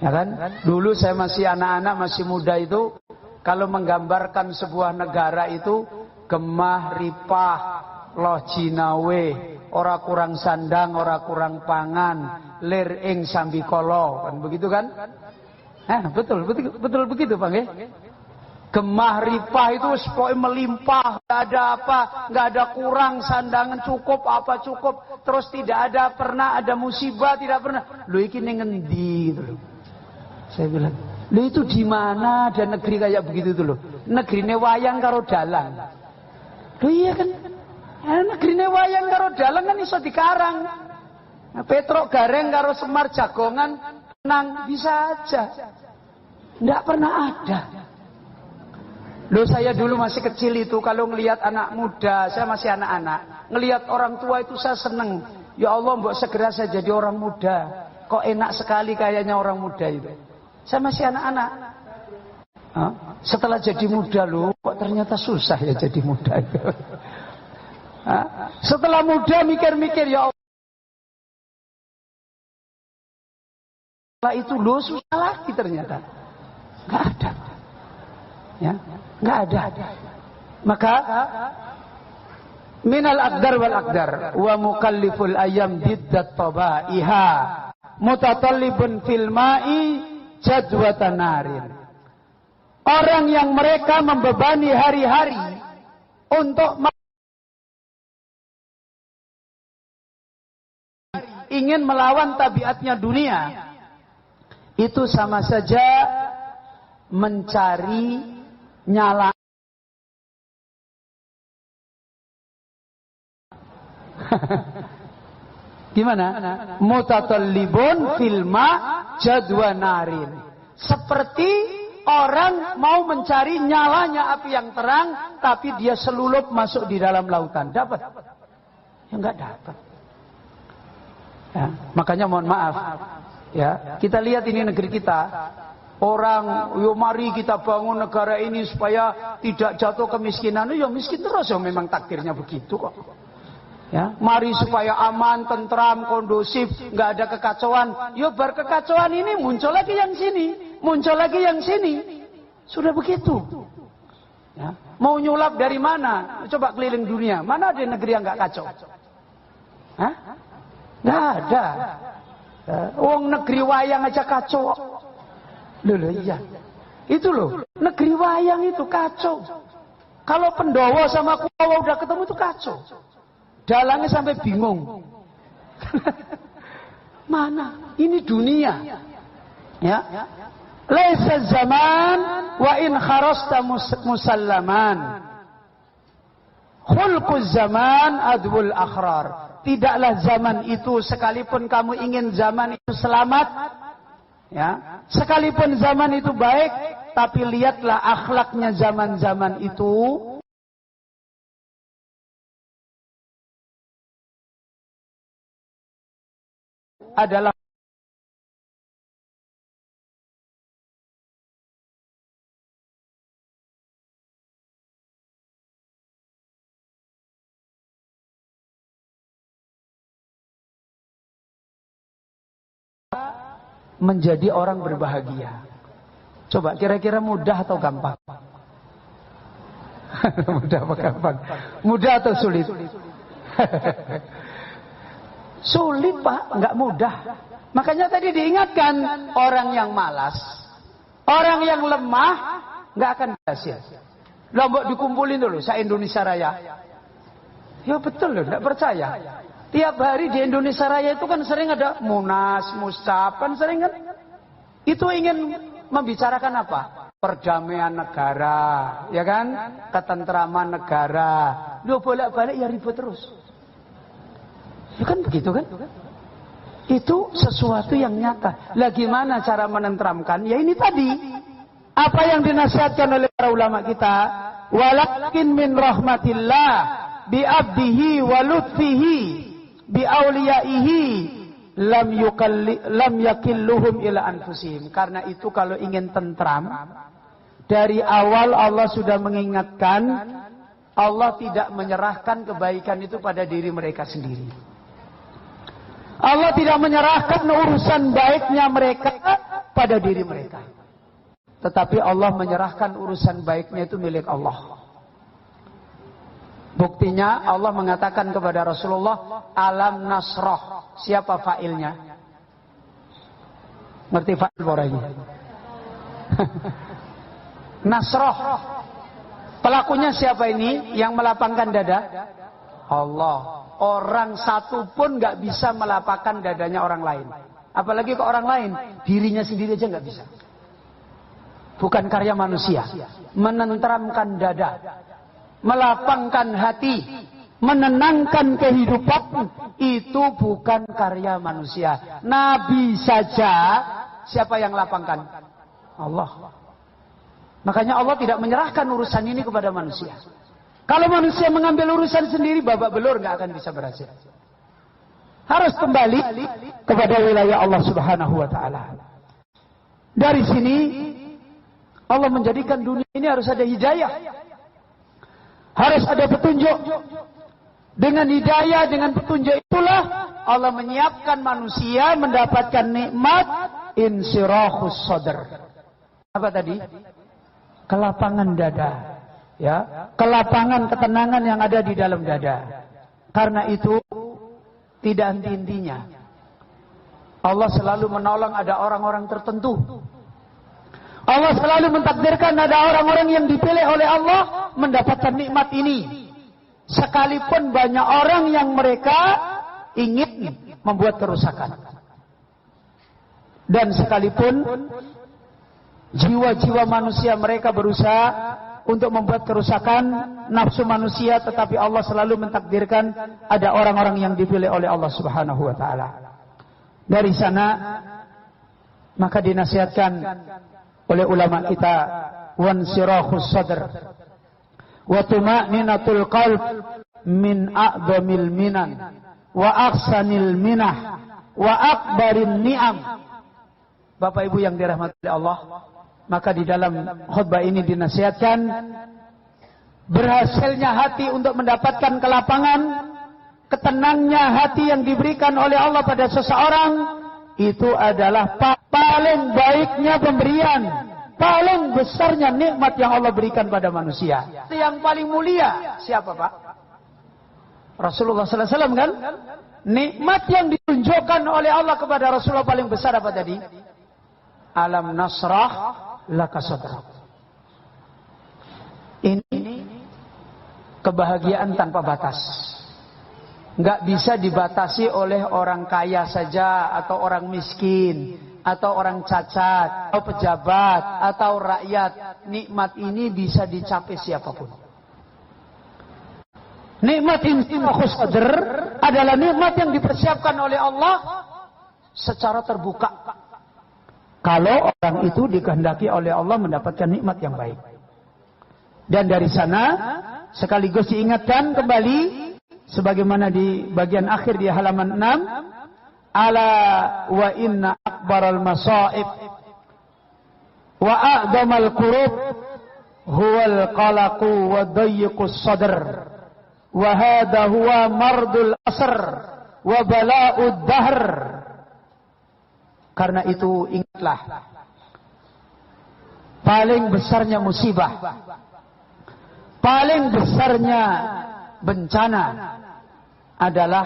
Ya kan? Dulu saya masih anak-anak, masih muda itu, kalau menggambarkan sebuah negara itu, gemah, ripah, loh jinawe, ora kurang sandang, ora kurang pangan, lir ing sambikala, kan begitu kan? Betul begitu Bang ya? Gemah ripah itu pokoknya melimpah, nggak ada apa, nggak ada kurang sandangan, cukup apa cukup, terus tidak ada pernah ada musibah, tidak pernah. Lu iki ning ngendi gitu loh. Saya bilang, lu itu di mana ada negeri kayak begitu tuh loh? Negrine wayang karo dalang. Loh iya kan? Negrine wayang karo dalang kan iso dikarang. Petruk Gareng karo Semar Jagongan nang bisa aja. Nggak pernah ada. Loh saya dulu masih kecil itu kalau ngelihat anak muda, saya masih anak-anak, ngelihat orang tua itu saya seneng. Ya Allah, mbok segera saya jadi orang muda. Kok enak sekali kayaknya orang muda itu. Saya masih anak-anak. Setelah jadi muda loh, kok ternyata susah ya jadi muda itu. Setelah muda mikir-mikir, ya Allah itu loh susah lagi ternyata. Nggak ada. Ya, nggak ada. Maka minal aqdar wal aqdar wa mukalliful ayam diddat tabaiha mutatallibun fil ma'i jadwatan narin. Orang yang mereka membebani hari-hari untuk ingin melawan tabiatnya dunia, itu sama saja mencari nyala. Gimana? Mutatallibun filma jadwanarin. Seperti orang mau mencari nyalanya api yang terang, tapi dia selulup masuk di dalam lautan. Dapat? Ya enggak dapat. Ya, makanya mohon maaf. Ya, kita lihat ini negeri kita. Orang, yo mari kita bangun negara ini supaya tidak jatuh kemiskinan. Ya miskin terus, ya memang takdirnya begitu kok. Ya, mari supaya aman, tentram, kondusif, nggak ada kekacauan. Yo bar kekacauan ini muncul lagi yang sini, muncul lagi yang sini. Sudah begitu. Ya. Mau nyulap dari mana? Coba keliling dunia, mana ada negeri yang nggak kacau? Hah? Nggak ada. Wong negeri wayang aja kacau. Loh iya. Itu loh, negeri wayang itu kacau. Kalau Pendowo sama Kuwawa udah ketemu itu kacau. Dalangnya sampai bingung. Mana? Ini dunia. Ya. Laisa zaman wa in kharasta musallaman. Khulquz zaman adwul akhrar. Tidaklah zaman itu sekalipun kamu ingin zaman itu selamat, ya, sekalipun zaman itu baik, tapi lihatlah akhlaknya zaman-zaman itu adalah menjadi orang berbahagia. Coba kira-kira mudah atau gampang? Mudah apa gampang? Mudah atau sulit? Sulit Pak, nggak mudah. Makanya tadi diingatkan, orang yang malas, orang yang lemah nggak akan berhasil. Lombok dikumpulin dulu, se-Indonesia Raya. Ya betul loh, nggak percaya. Tiap hari di Indonesia Raya itu kan sering ada munas, muscap, kan sering kan? Itu ingin membicarakan apa? Perdamaian negara, ya kan? Ketentraman negara. Loh bolak-balik ya ribut terus. Ya kan begitu kan? Itu sesuatu yang nyata. Lah gimana cara menentramkan? Ya ini tadi. Apa yang dinasihatkan oleh para ulama kita? Walakin min rahmatillah bi abdihi wa lutfihi bi auliyaihi lam yakilluhum ila anfusihim. Karena itu kalau ingin tentram, dari awal Allah sudah mengingatkan, Allah tidak menyerahkan kebaikan itu pada diri mereka sendiri. Allah tidak menyerahkan urusan baiknya mereka pada diri mereka. Tetapi Allah menyerahkan urusan baiknya itu milik Allah. Buktinya Allah mengatakan kepada Rasulullah, alam nasrah. Siapa fa'ilnya? Ngerti fa'il boranya? Nasrah. Pelakunya siapa ini? Yang melapangkan dada? Allah. Orang satu pun gak bisa melapangkan dadanya orang lain. Apalagi ke orang lain. Dirinya sendiri aja gak bisa. Bukan karya manusia. Menentramkan dada, melapangkan hati, menenangkan kehidupan, itu bukan karya manusia. Nabi saja, siapa yang lapangkan? Allah. Makanya Allah tidak menyerahkan urusan ini kepada manusia. Kalau manusia mengambil urusan sendiri, babak belur nggak akan bisa berhasil. Harus kembali kepada wilayah Allah Subhanahu wa taala. Dari sini Allah menjadikan dunia ini harus ada hidayah. Harus ada petunjuk. Dengan hidayah, dengan petunjuk itulah Allah menyiapkan manusia mendapatkan nikmat insyirahus sadr. Apa tadi? Kelapangan dada. Ya, kelapangan, ketenangan yang ada di dalam dada. Karena itu tidak henti-hentinya Allah selalu menolong ada orang-orang tertentu. Allah selalu mentakdirkan ada orang-orang yang dipilih oleh Allah mendapatkan nikmat ini. Sekalipun banyak orang yang mereka ingin membuat kerusakan. Dan sekalipun jiwa-jiwa manusia mereka berusaha untuk membuat kerusakan nafsu manusia, tetapi Allah selalu mentakdirkan ada orang-orang yang dipilih oleh Allah Subhanahu wa taala. Dari sana maka dinasihatkan oleh ulama kita, wansirahus sadr wa tuma'ninatul qalb min a'dhamil minan wa ahsanil minah wa akbarin ni'am. Bapak Ibu yang dirahmati Allah, maka di dalam khutbah ini dinasihatkan berhasilnya hati untuk mendapatkan kelapangan, ketenangnya hati yang diberikan oleh Allah pada seseorang, itu adalah paling baiknya pemberian, paling besarnya nikmat yang Allah berikan pada manusia. Yang paling mulia siapa, Pak? Rasulullah sallallahu alaihi wasallam kan? Nikmat yang ditunjukkan oleh Allah kepada Rasulullah paling besar apa tadi? Alam nasrah laka sadrak. Ini kebahagiaan tanpa batas. Enggak bisa dibatasi oleh orang kaya saja, atau orang miskin, atau orang cacat, atau pejabat, atau rakyat. Nikmat ini bisa dicapai siapapun. Nikmat insyaallah sadr adalah nikmat yang dipersiapkan oleh Allah secara terbuka. Kalau orang itu dikehendaki oleh Allah mendapatkan nikmat yang baik. Dan dari sana sekaligus diingatkan kembali sebagaimana di bagian akhir di halaman 6, ala wa inna akbaral masaib wa a'damal kurub huwal qalaqu wa dayyiqus sadr wa hadha huwa mardul asr wa bala'ud dahr. Karena itu ingatlah, paling besarnya musibah, paling besarnya bencana adalah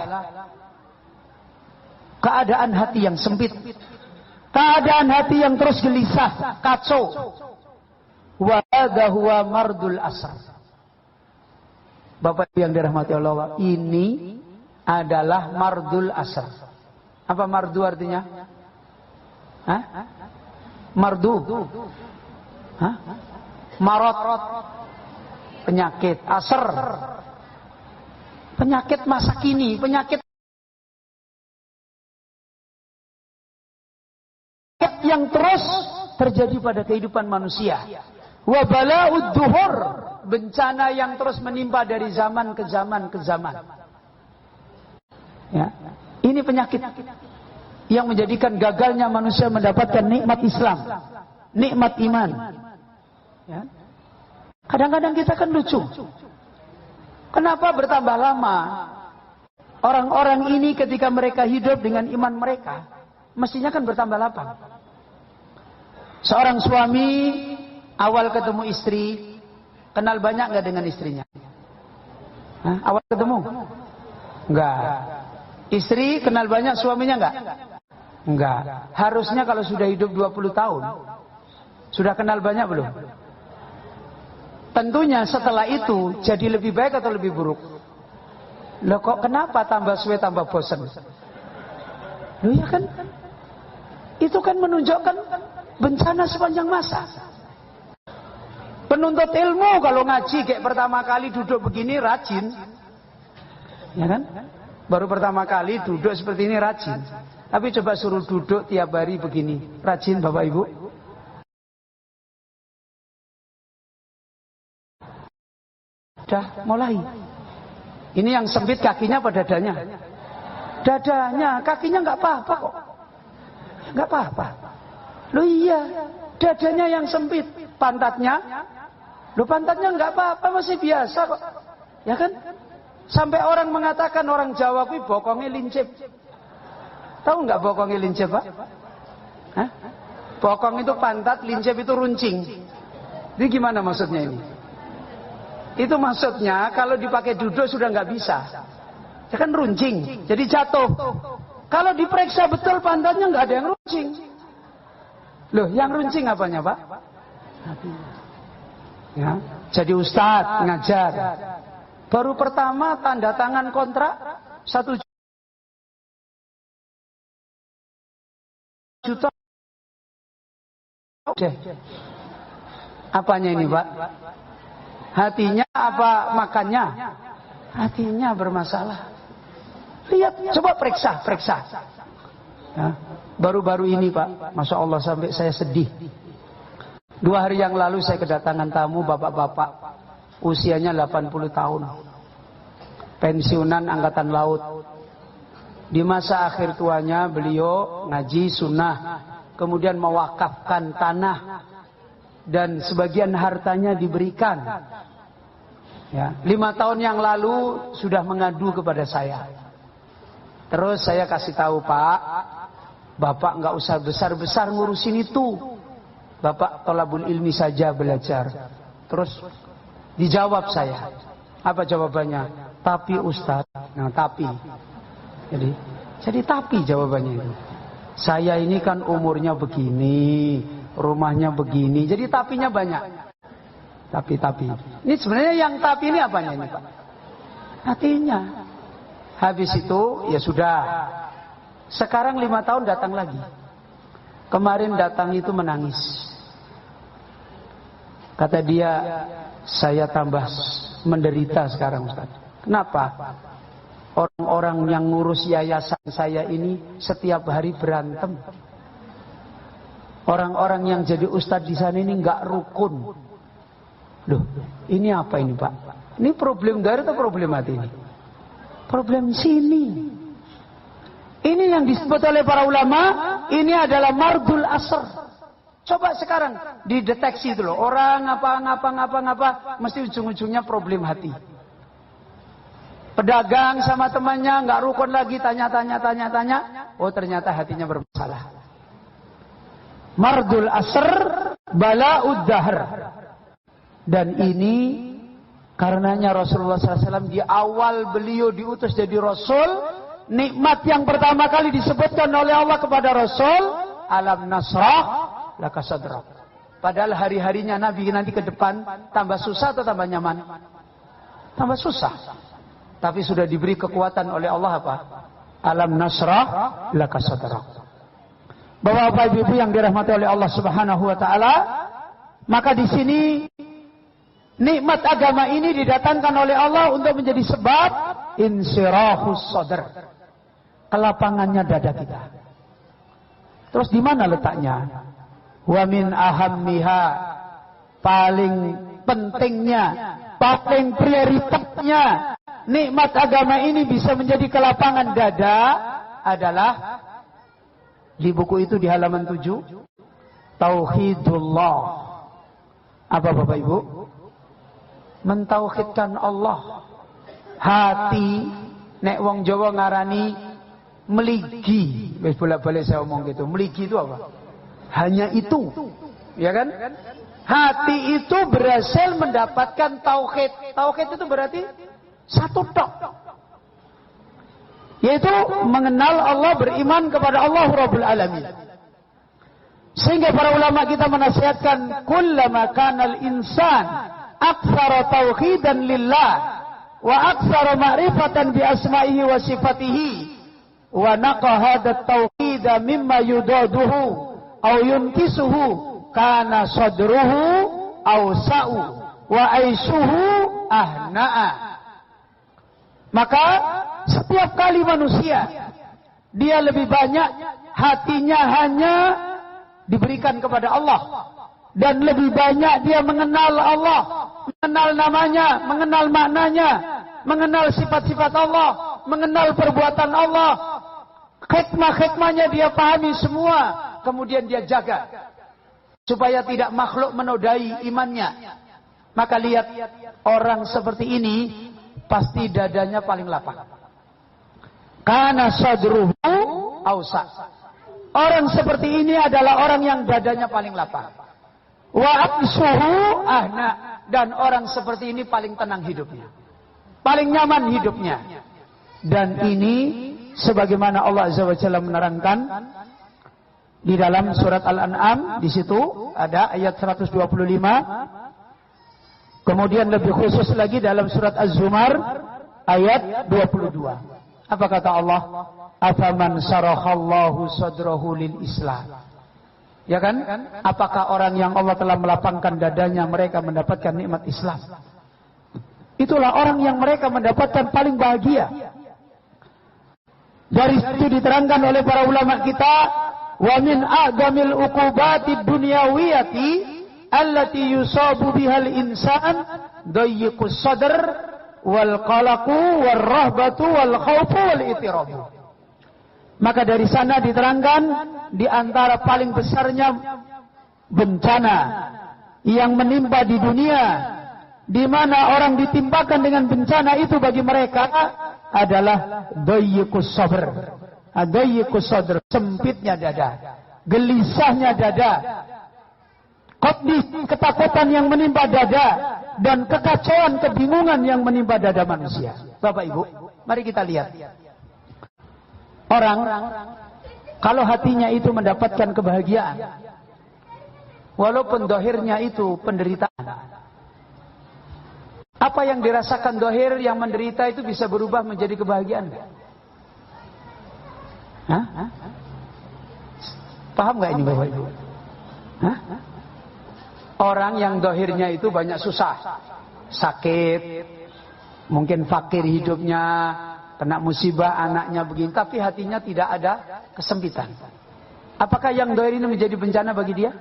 keadaan hati yang sempit, keadaan hati yang terus gelisah, kacau. Wa hadha huwa mardul asr. Bapak yang dirahmati Allah, ini adalah mardul asr. Apa mardu artinya? Hah? Mardu. Hah? Marot. Penyakit. Asr. Penyakit masa kini. Penyakit yang terus terjadi pada kehidupan manusia. Wa bala'ud duhur. Bencana yang terus menimpa dari zaman ke zaman ke zaman. Ya. Ini penyakit yang menjadikan gagalnya manusia mendapatkan nikmat Islam, nikmat iman. Ya. Kadang-kadang kita kan lucu. Kenapa bertambah lama? Orang-orang ini ketika mereka hidup dengan iman mereka, mestinya kan bertambah lapang. Seorang suami awal ketemu istri, kenal banyak nggak dengan istrinya? Hah? Awal ketemu? Enggak. Istri kenal banyak suaminya enggak? Enggak. Harusnya kalau sudah hidup 20 tahun, sudah kenal banyak belum? Tentunya setelah itu jadi lebih baik atau lebih buruk? Loh kok kenapa tambah suwe tambah bosan? Loh ya kan? Itu kan menunjukkan bencana sepanjang masa. Penuntut ilmu kalau ngaji kayak pertama kali duduk begini rajin. Ya kan? Baru pertama kali duduk seperti ini rajin. Tapi coba suruh duduk tiap hari begini. Rajin Bapak Ibu? Sudah mulai. Ini yang sempit kakinya apa dadanya? Dadanya. Kakinya nggak apa-apa kok. Nggak apa-apa. Loh iya. Dadanya yang sempit. Pantatnya. Loh pantatnya nggak apa-apa. Masih biasa kok. Ya kan? Sampai orang mengatakan orang Jawa kuwi bokongnya lincip. Tahu nggak bokongnya lincip, Pak? Hah? Bokong itu pantat, lincip itu runcing. Jadi gimana maksudnya ini? Itu maksudnya kalau dipakai duduk sudah nggak bisa. Ya kan runcing, jadi jatuh. Kalau diperiksa betul pantatnya nggak ada yang runcing. Loh, yang runcing apanya, Pak? Ya, jadi ustadz ngajar. Baru pertama tanda tangan kontrak 1 juta. Oke. Apanya ini, Pak? Hatinya apa makannya? Hatinya bermasalah. Lihat, coba periksa. Ya. Baru-baru ini, Pak, Masya Allah sampai saya sedih. 2 hari yang lalu saya kedatangan tamu bapak-bapak, usianya 80 tahun, pensiunan angkatan laut. Di masa akhir tuanya beliau ngaji sunnah, kemudian mewakafkan tanah dan sebagian hartanya diberikan. Ya, 5 tahun yang lalu sudah mengadu kepada saya. Terus saya kasih tahu, Pak, Bapak nggak usah besar-besar ngurusin itu. Bapak tolabul ilmi saja belajar. Terus dijawab saya. Apa jawabannya? Tapi Ustaz. Nah, tapi. Jadi tapi jawabannya itu. Saya ini kan umurnya begini, rumahnya begini. Jadi tapinya banyak. Tapi. Ini sebenarnya yang tapi ini apanya ini, Pak? Hatinya. Habis itu ya sudah. Sekarang 5 tahun datang lagi. Kemarin datang itu menangis. Kata dia, saya tambah menderita sekarang, Ustaz. Kenapa? Orang-orang yang ngurus yayasan saya ini setiap hari berantem. Orang-orang yang jadi ustadz di sana ini nggak rukun. Loh, ini apa ini, Pak? Ini problem dari atau problem hati ini? Problem sini. Ini yang disebut oleh para ulama, ini adalah mardul asr. Coba sekarang dideteksi itu loh. Orang ngapa, mesti ujung-ujungnya problem hati. Pedagang sama temannya nggak rukun lagi, tanya. Oh, ternyata hatinya bermasalah. Mardul asr bala'ud dahr. Dan ini karenanya Rasulullah SAW di awal beliau diutus jadi Rasul, nikmat yang pertama kali disebutkan oleh Allah kepada Rasul, alam nasrah laka sadrak. Padahal hari-harinya Nabi nanti ke depan tambah susah atau tambah nyaman? Tambah susah. Tapi sudah diberi kekuatan oleh Allah apa? Alam nasrah laka sadrak. Bapak-bapak ibu-ibu yang dirahmati oleh Allah Subhanahu wa taala, maka di sini nikmat agama ini didatangkan oleh Allah untuk menjadi sebab insyirahus sadr. Kelapangannya dada kita. Terus di mana letaknya? Wa min ahammiha, paling pentingnya, paling prioritasnya nikmat agama ini bisa menjadi kelapangan dada adalah di buku itu di halaman 7, Tauhidullah. Apa Bapak Ibu? Mentauhidkan Allah. Hati nek wong Jawa ngarani meligi. Wis bolak-balik saya omong gitu. Meligi itu apa? Hanya itu. Ya kan? Hati itu berhasil mendapatkan tauhid. Tauhid itu berarti satu tok. Yaitu mengenal Allah, beriman kepada Allah Rabbul Alamin. Sehingga para ulama kita menasihatkan kullama kanal insan aktsara tauhidan lillah wa aktsara ma'rifatan bi asma'ihi wa sifatihi wa naqa hadat tauhida mimma yudaduhu aw yunkisuhu kana sadruhu awsa'u wa aishuhu ahna'a. Maka setiap kali manusia dia lebih banyak hatinya hanya diberikan kepada Allah, dan lebih banyak dia mengenal Allah, mengenal namanya, mengenal maknanya, mengenal sifat-sifat Allah, mengenal perbuatan Allah, hikmah-hikmahnya dia pahami semua, kemudian dia jaga supaya tidak makhluk menodai imannya. Maka lihat orang seperti ini pasti dadanya paling lapang. Karena sadruhu ausa. Orang seperti ini adalah orang yang dadanya paling lapang. Wa aqsuhu ahna. Dan orang seperti ini paling tenang hidupnya, paling nyaman hidupnya. Dan ini sebagaimana Allah Azza wa Jalla menerangkan di dalam surat Al-An'am, di situ ada ayat 125. Kemudian lebih khusus lagi dalam surat Az-Zumar ayat 22. Apa kata Allah? Afaman sarahallahu sadrahu lil Islam. Ya kan? Apakah orang yang Allah telah melapangkan dadanya mereka mendapatkan nikmat Islam? Itulah orang yang mereka mendapatkan paling bahagia. Dari situ diterangkan oleh para ulama kita, wa min a'damil uqubatid dunyawiyati allati yusabu bihal insan dayyiqus sadr wal qalaqu wal rahbatu wal khawfu wal itirabu. Maka dari sana diterangkan di antara paling besarnya bencana yang menimpa di dunia, di mana orang ditimpakan dengan bencana itu bagi mereka adalah dayyiqus sabr. Dayyiqus sadr, sempitnya dada, gelisahnya dada, ketakutan yang menimpa dada, dan kekacauan, kebingungan yang menimpa dada manusia. Bapak Ibu, mari kita lihat. Orang kalau hatinya itu mendapatkan kebahagiaan, walaupun dohirnya itu penderitaan, apa yang dirasakan dohir yang menderita itu bisa berubah menjadi kebahagiaan? Hah? Paham nggak ini Bapak Ibu? Hah? Orang yang dohirnya itu banyak susah, sakit, mungkin fakir hidupnya, kena musibah anaknya begini, tapi hatinya tidak ada kesempitan. Apakah yang dohir ini menjadi bencana bagi dia?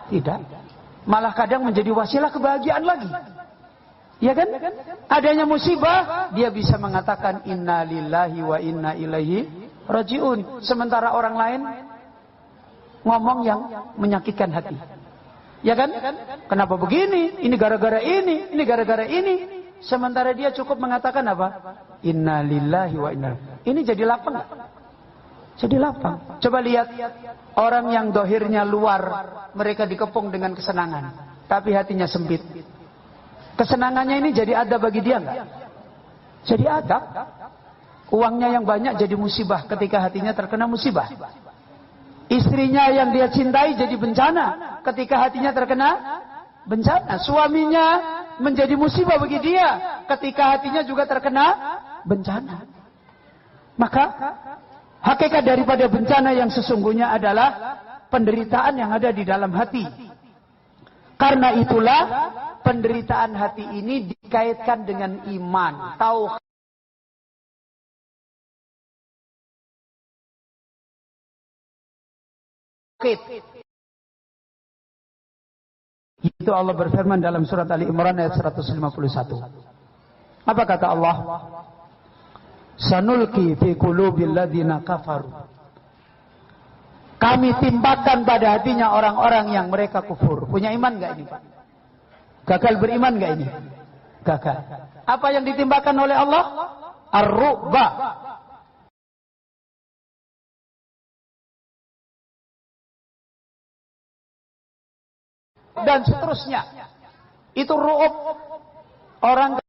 Tidak. Malah kadang menjadi wasilah kebahagiaan lagi. Ya kan? Adanya musibah, dia bisa mengatakan inna lillahi wa inna ilaihi rajiun. Sementara orang lain ngomong yang menyakitkan hati. Ya kan? Kenapa begini? Ini gara-gara ini, ini gara-gara ini. Sementara dia cukup mengatakan apa? Inna lillahi wa inna. Ini jadi lapang. Jadi lapang. Coba lihat orang yang dohirnya luar, mereka dikepung dengan kesenangan, tapi hatinya sempit. Kesenangannya ini jadi ada bagi dia enggak? Jadi ada. Uangnya yang banyak jadi musibah ketika hatinya terkena musibah. Istrinya yang dia cintai jadi bencana ketika hatinya terkena bencana. Suaminya menjadi musibah bagi dia ketika hatinya juga terkena bencana. Maka hakikat daripada bencana yang sesungguhnya adalah penderitaan yang ada di dalam hati. Karena itulah penderitaan hati ini dikaitkan dengan iman, tauhid. Itu Allah berfirman dalam surat Ali Imran ayat 151. Apa kata Allah? Sanulqi fi qulubil ladzina kafaru. Kami timpakan pada hatinya orang-orang yang mereka kufur. Punya iman enggak ini, Pak? Gagal beriman enggak ini? Gagal. Apa yang ditimpakan oleh Allah? Ar-ru'ba. Dan seterusnya. Itu ru'ub. Orang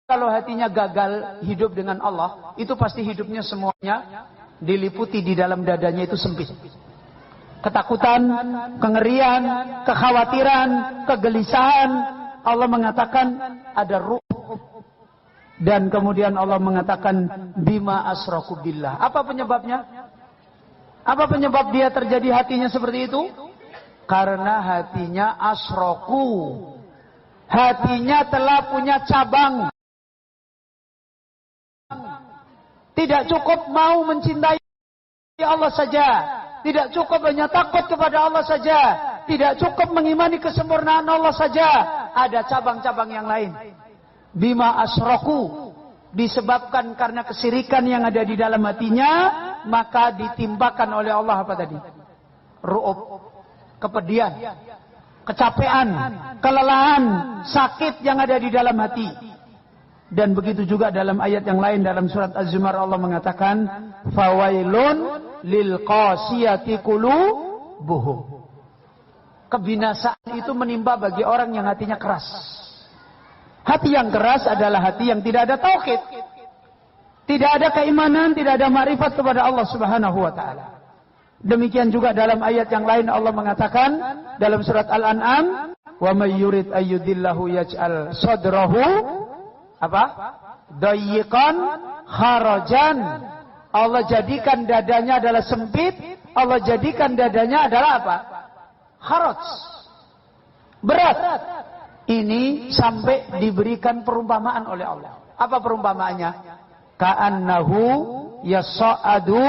kalau hatinya gagal hidup dengan Allah, itu pasti hidupnya semuanya diliputi di dalam dadanya itu sempit. Ketakutan, kengerian, kekhawatiran, kegelisahan. Allah mengatakan ada ru'ub. Dan kemudian Allah mengatakan bima asraku billah. Apa penyebabnya? Apa penyebab dia terjadi hatinya seperti itu? Karena hatinya asroku. Hatinya telah punya cabang. Tidak cukup mau mencintai Allah saja. Tidak cukup hanya takut kepada Allah saja. Tidak cukup mengimani kesempurnaan Allah saja. Ada cabang-cabang yang lain. Bima asroku. Disebabkan karena kesirikan yang ada di dalam hatinya. Maka ditimpakan oleh Allah apa tadi? Ru'ub. Kepedihan, kecapean, kelelahan, sakit yang ada di dalam hati. Dan begitu juga dalam ayat yang lain dalam surat Az-Zumar Allah mengatakan fawailun lil qasiyati qulubuhum. Kebinasaan itu menimpa bagi orang yang hatinya keras. Hati yang keras adalah hati yang tidak ada tauhid. Tidak ada keimanan, tidak ada ma'rifat kepada Allah Subhanahu wa taala. Demikian juga dalam ayat yang lain Allah mengatakan dalam surat Al-An'am, "Wa may yurid ayyudillahu yaj'al sadrahu apa? Dayyiqan kharajan." Allah jadikan dadanya adalah sempit, Allah jadikan dadanya adalah apa? Kharaj. Berat. Ini sampai diberikan perumpamaan oleh Allah. Apa perumpamaannya? Ka'annahu yas'adu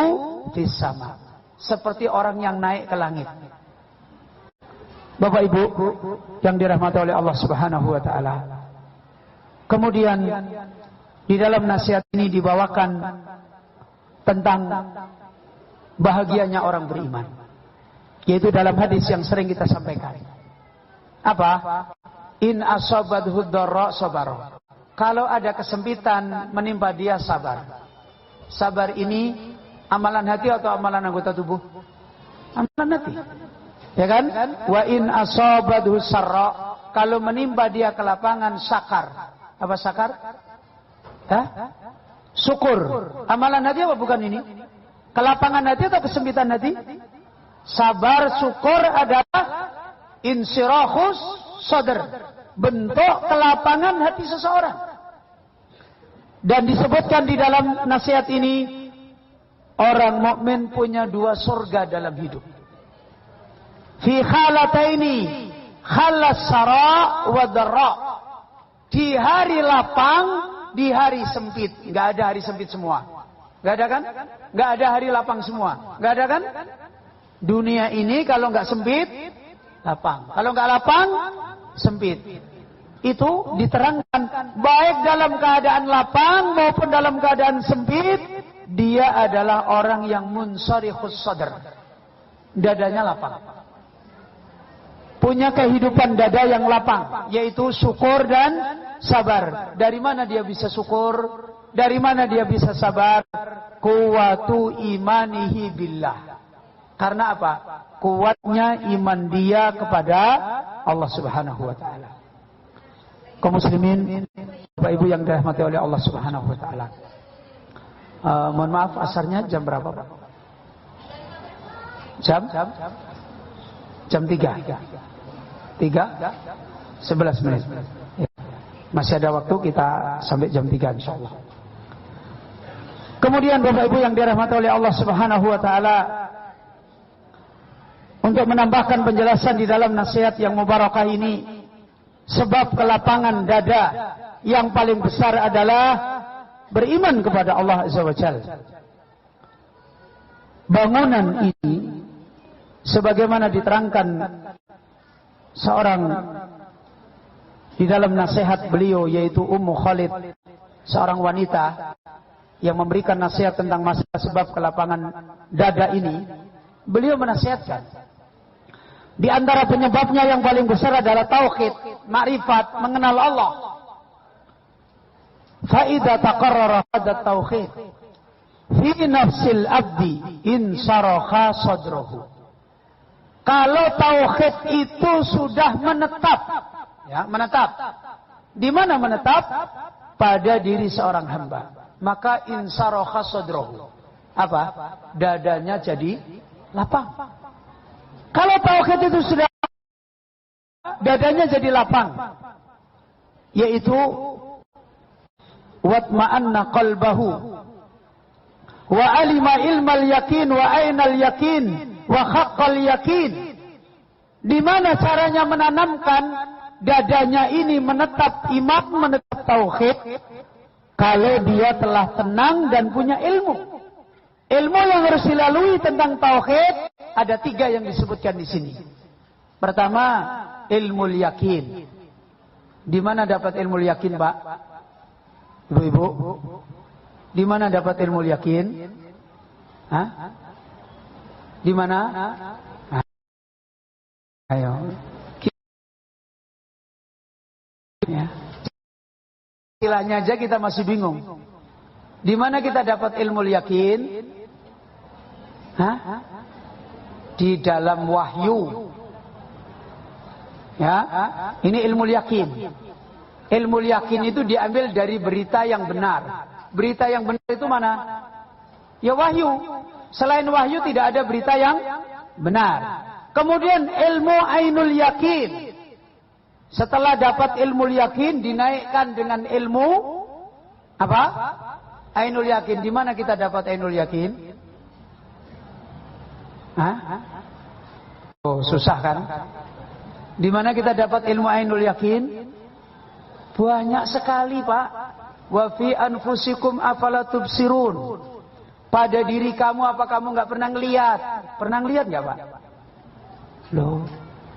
fis sama. Seperti orang yang naik ke langit. Bapak Ibu yang dirahmati oleh Allah Subhanahu wa taala. Kemudian di dalam nasihat ini dibawakan tentang bahagianya orang beriman. Yaitu dalam hadis yang sering kita sampaikan. Apa? In asabathu dharra sabara. Kalau ada kesempitan menimpa dia, sabar. Sabar ini amalan hati atau amalan anggota tubuh? Amalan hati. Ya kan? Wa in asabathu sarra. Kalau menimpa dia kelapangan, sakar. Apa sakar? Hah? Syukur. Amalan hati apa bukan ini? Kelapangan hati atau kesempitan hati? Sabar, syukur adalah insirahus sadr, bentuk kelapangan hati seseorang. Dan disebutkan di dalam nasihat ini, orang mukmin punya 2 surga dalam hidup. Fi khalataini, khalas sara wa dharra. Di hari lapang, di hari sempit. Enggak ada hari sempit semua. Enggak ada kan? Enggak ada hari lapang semua. Enggak ada kan? Dunia ini kalau enggak sempit, lapang. Kalau enggak lapang, sempit. Itu diterangkan baik dalam keadaan lapang maupun dalam keadaan sempit, dia adalah orang yang munsharihus sadr. Dadanya lapang. Punya kehidupan dada yang lapang, yaitu syukur dan sabar. Dari mana dia bisa syukur? Dari mana dia bisa sabar? Quwwatu imanihi billah. Karena apa? Kuatnya iman dia kepada Allah Subhanahu wa taala. Kaum muslimin, Bapak Ibu yang dirahmati oleh Allah Subhanahu wa taala. Mohon maaf, asarnya jam berapa, Pak? Jam 3. 11 menit. Ya. Masih ada waktu, kita sampai jam 3 insyaallah. Kemudian Bapak Ibu yang dirahmati oleh Allah Subhanahu wa taala, untuk menambahkan penjelasan di dalam nasihat yang mubarakah ini, sebab kelapangan dada yang paling besar adalah beriman kepada Allah Azza wa Jalla. Bangunan ini sebagaimana diterangkan seorang di dalam nasihat beliau, yaitu Ummu Khalid, seorang wanita yang memberikan nasihat tentang masalah sebab kelapangan dada ini. Beliau menasihatkan, di antara penyebabnya yang paling besar adalah tauhid, makrifat, mengenal Allah. Fa idza taqarrara hadha tauhid fi nafsil abdi insaraha sadruhu. Kalau tauhid itu sudah menetap, ya, menetap. Di mana menetap? Pada diri seorang hamba. Maka insaraha sadruhu. Apa? Dadanya jadi lapang. Kalau tauhid itu sudah, dadanya jadi lapang, yaitu watma'anna qalbahu wa alima ilmal yakin wa ainal yakin wa haqqal yakin. Di mana caranya menanamkan dadanya ini menetap iman, menetap tauhid? Kalau dia telah tenang dan punya ilmu. Ilmu yang harus dilalui tentang tauhid ada 3 yang disebutkan di sini. Pertama, ilmu yakin. Di mana dapat ilmu yakin, Pak? Ibu-ibu, di mana dapat ilmu yakin? Hah? Di mana? Ayo. Ya. Istilahnya aja kita masih bingung. Di mana kita dapat ilmu yakin? Hah? Di dalam wahyu. Ya, ini ilmu yakin. Ilmu yakin itu diambil dari berita yang benar. Berita yang benar itu mana? Ya wahyu. Selain wahyu tidak ada berita yang benar. Kemudian ilmu ainul yakin. Setelah dapat ilmu yakin dinaikkan dengan ilmu apa? Ainul yakin. Di mana kita dapat ainul yakin? Hah? Oh, susah kan? Di mana kita dapat ilmu ainul yakin? Banyak sekali, Pak. Wa fi anfusikum afala tubsirun. Pada diri kamu apa kamu enggak pernah ngelihat? Pernah ngelihat enggak, Pak? Loh.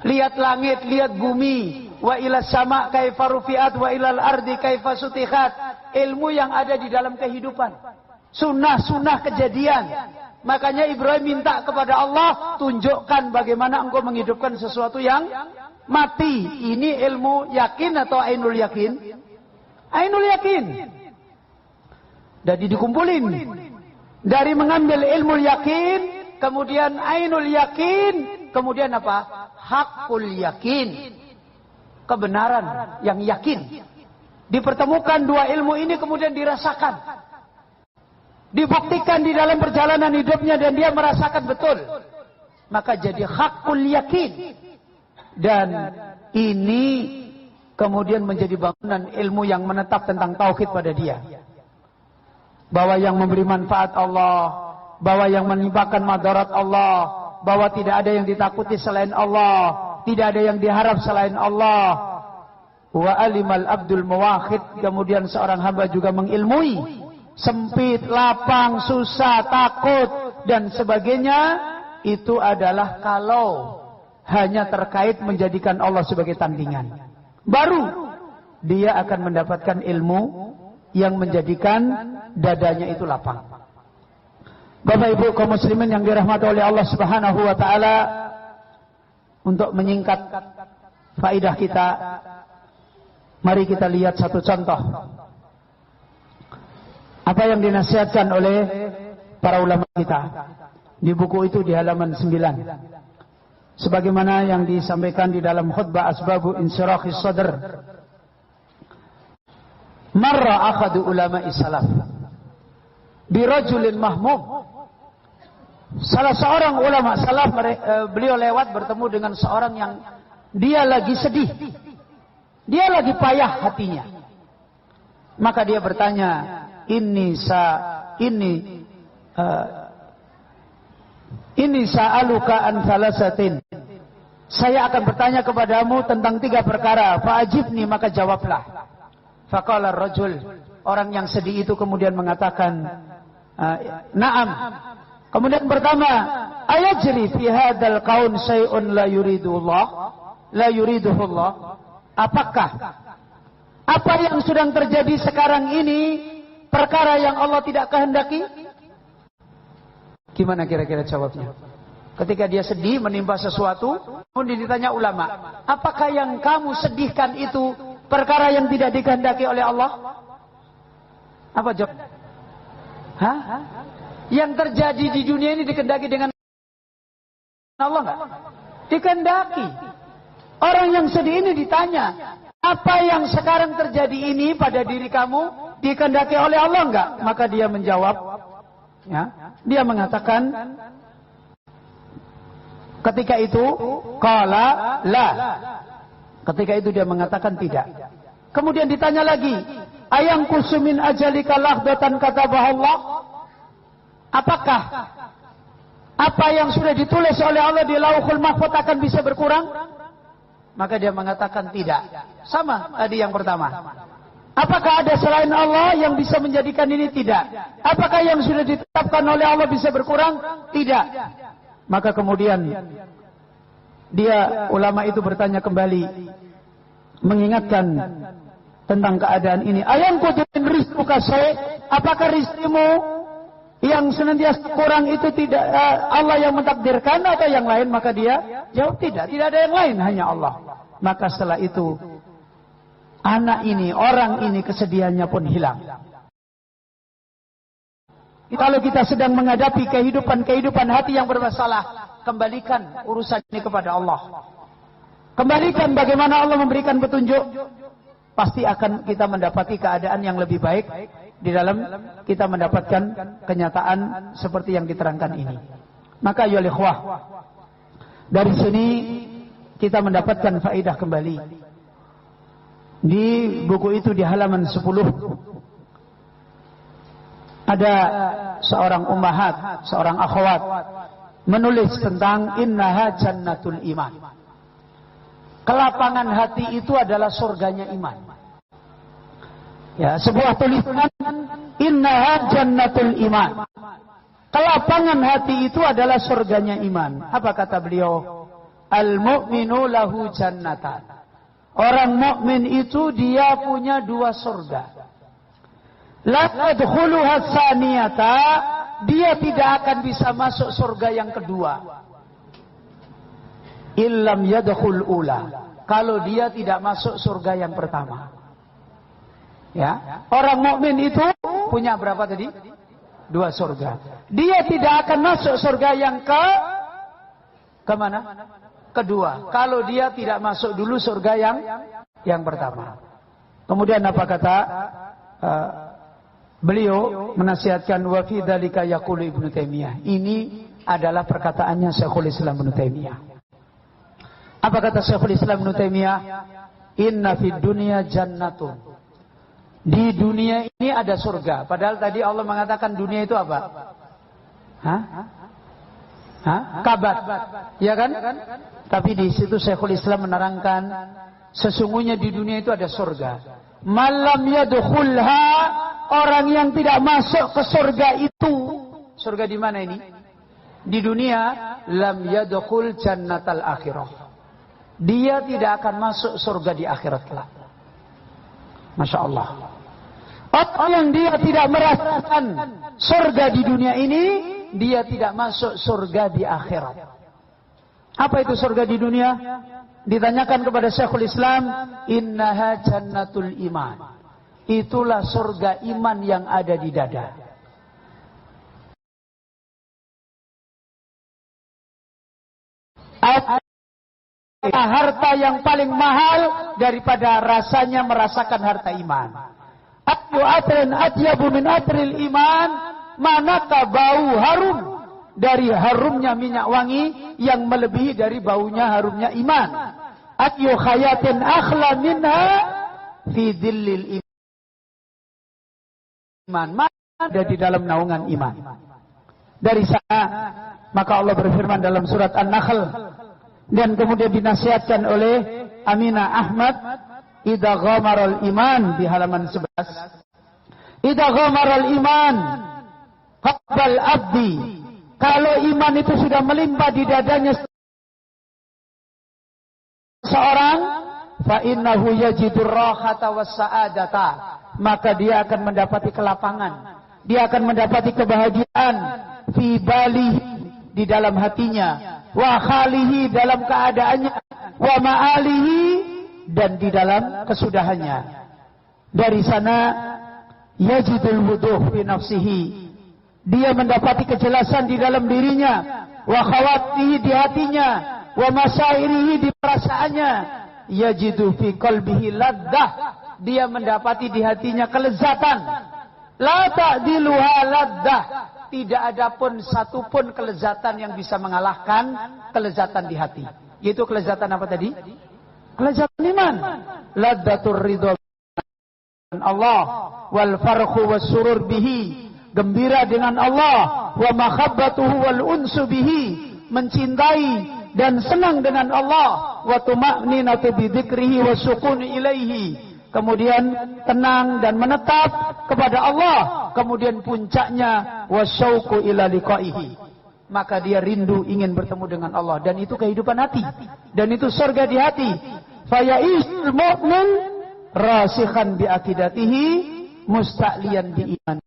Lihat langit, lihat bumi. Wa ilas sama kaifa rufi'at wa ilal ardi kaifa sutihat. Ilmu yang ada di dalam kehidupan. sunnah-sunnah kejadian. Makanya Ibrahim minta kepada Allah, tunjukkan bagaimana engkau menghidupkan sesuatu yang mati. Ini ilmu yakin atau ainul yakin? Ainul yakin. Jadi dikumpulin. Dari mengambil ilmu yakin, kemudian ainul yakin, kemudian apa? Hakul yakin. Kebenaran yang yakin. Dipertemukan dua ilmu ini kemudian dirasakan. Dibuktikan di dalam perjalanan hidupnya dan dia merasakan betul. Maka jadi hakul yakin. Dan ini kemudian menjadi bangunan ilmu yang menetap tentang tauhid pada dia. Bahwa yang memberi manfaat Allah, bahwa yang menimpakan madarat Allah, bahwa tidak ada yang ditakuti selain Allah, tidak ada yang diharap selain Allah. Wa alimal abdul muwahhid, kemudian seorang hamba juga mengilmui sempit, lapang, susah, takut dan sebagainya. Itu adalah kalau hanya terkait menjadikan Allah sebagai tandingan. Baru dia akan mendapatkan ilmu yang menjadikan dadanya itu lapang. Bapak Ibu kaum muslimin yang dirahmati oleh Allah Subhanahu wa taala, untuk menyingkat faidah kita, mari kita lihat satu contoh apa yang dinasihatkan oleh para ulama kita di buku itu di halaman 9. Sebagaimana yang disampaikan di dalam khutbah Asbabu Insyirahis Sadr. Marra akhadu ulama'i salaf birajulin mahmum. Salah seorang ulama salaf, beliau lewat bertemu dengan seorang yang dia lagi sedih. Dia lagi payah hatinya. Maka dia bertanya, ini sa'aluka an thalathatin. Saya akan bertanya kepadamu tentang 3 perkara. Fa'ajibni, maka jawablah. Faqala ar-rajul, orang yang sedih itu kemudian mengatakan, na'am. Kemudian pertama, ayajri fi hadzal qaun syai'un la yuriduhullah. Apakah apa yang sedang terjadi sekarang ini perkara yang Allah tidak kehendaki? Gimana kira-kira jawabnya? Ketika dia sedih menimpa sesuatu, kemudian ditanya ulama, apakah yang kamu sedihkan itu perkara yang tidak dikehendaki oleh Allah? Apa jawab? Hah? Yang terjadi di dunia ini dikehendaki dengan Allah enggak? Dikehendaki. Orang yang sedih ini ditanya, apa yang sekarang terjadi ini pada diri kamu dikehendaki oleh Allah enggak? Maka dia menjawab, ya, dia mengatakan ketika itu qala la. Ketika itu dia mengatakan tidak. Kemudian ditanya lagi, ayang kusumin ajalika lahdatan katabah Allah? Apakah apa yang sudah ditulis oleh Allah di Lauhul Mahfuz akan bisa berkurang? Maka dia mengatakan tidak. Sama tadi yang pertama. Apakah ada selain Allah yang bisa menjadikan ini? Tidak. Apakah yang sudah ditetapkan oleh Allah bisa berkurang? Tidak. Maka kemudian dia, ulama itu bertanya kembali, mengingatkan tentang keadaan ini. Ayang kutuin rizquka syai', apakah rizkimu yang senantiasa kurang itu tidak Allah yang mentakdirkan atau yang lain? Maka dia jawab tidak ada yang lain, hanya Allah. Maka setelah itu anak ini, orang ini kesedihannya pun hilang. Kalau kita sedang menghadapi kehidupan hati yang bermasalah, kembalikan urusan ini kepada Allah. Kembalikan bagaimana Allah memberikan petunjuk. Pasti akan kita mendapati keadaan yang lebih baik di dalam kita mendapatkan kenyataan seperti yang diterangkan ini. Maka ya ikhwah, dari sini kita mendapatkan faedah kembali. Di buku itu di halaman 10 ada seorang ummahat, seorang akhwat menulis tentang innaha jannatul iman. Kelapangan hati itu adalah surganya iman. Ya, sebuah tulisan innaha jannatul iman. Kelapangan hati itu adalah surganya iman. Apa kata beliau? Al-mu'minu lahu jannatan. Orang mukmin itu dia punya 2 surga. La yadkhuluha tsaniyata, dia tidak akan bisa masuk surga yang kedua. Illam yadkhul ula, kalau dia tidak masuk surga yang pertama. Ya, orang mukmin itu punya berapa tadi? 2 surga. Dia tidak akan masuk surga yang kemana? Kedua. Kalau dia tidak masuk dulu surga yang pertama. Kemudian apa kata beliau menasihatkan, wa fi dzalika yaqulu Ibnu Taimiyah. Ini adalah perkataannya Syekhul Islam Ibnu Taimiyah. Apa kata Syekhul Islam Ibnu Taimiyah? Inna fid dunya jannatun. Di dunia ini ada surga. Padahal tadi Allah mengatakan dunia itu apa? Kabat. Ya kan? Tapi di situ Syekhul Islam menerangkan, sesungguhnya di dunia itu ada surga. Malam yadkhulha, orang yang tidak masuk ke surga itu. Surga di mana ini? Di dunia, lam yadkhul jannatal akhirah. Dia tidak akan masuk surga di akhirat kelak. Masya Allah. Orang yang dia tidak merasakan surga di dunia ini, dia tidak masuk surga di akhirat. Apa itu surga di dunia? Ditanyakan kepada Syekhul Islam, innaha jannatul iman. Itulah surga iman yang ada di dada. Harta yang paling mahal daripada rasanya merasakan harta iman. Ayu atrin atyabu min atril iman, manakah bau harum dari harumnya minyak wangi yang melebihi dari baunya harumnya iman. Ayu khayatin akhla minha fi dhillil iman, ada di dalam naungan iman. Dari sana maka Allah berfirman dalam surat An-Nahl, dan kemudian dinasihatkan oleh Aminah Ahmad, idza ghamaral iman, di halaman 11. Idza ghamaral iman qabbal abdi, kalau iman itu sudah melimpah di dadanya seorang, fa innahu yajidur rahata was sa'adata, maka dia akan mendapati kelapangan, dia akan mendapati kebahagiaan, fi balihi, di dalam hatinya, wa khalihi, dalam keadaannya, wa ma'alihi, dan di dalam kesudahannya. Dari sana yajidul wuduh fi nafsihi, dia mendapati kejelasan di dalam dirinya, wa khawatihi, di hatinya, wa masyairihi, di perasaannya, yajidu fi qalbihi laddah, dia mendapati di hatinya kelezatan, la ta'diluha laddah, tidak ada pun satu pun kelezatan yang bisa mengalahkan kelezatan di hati. Yaitu kelezatan apa tadi? Kelezatan iman. Ladzatur ridha Allah wal farhu was surur bihi, gembira dengan Allah, wa makhabbatuhu wal unsu bihi, mencintai dan senang dengan Allah, wa tuma'ninatu bi dzikrihi wa sukuni ilaihi, kemudian tenang dan menetap kepada Allah, kemudian puncaknya wasyauqu ila liqaihi, maka dia rindu ingin bertemu dengan Allah, dan itu kehidupan hati, dan itu surga di hati. Fayaishul mu'min rasikhan bi aqidatihi musta'liyan bi iman.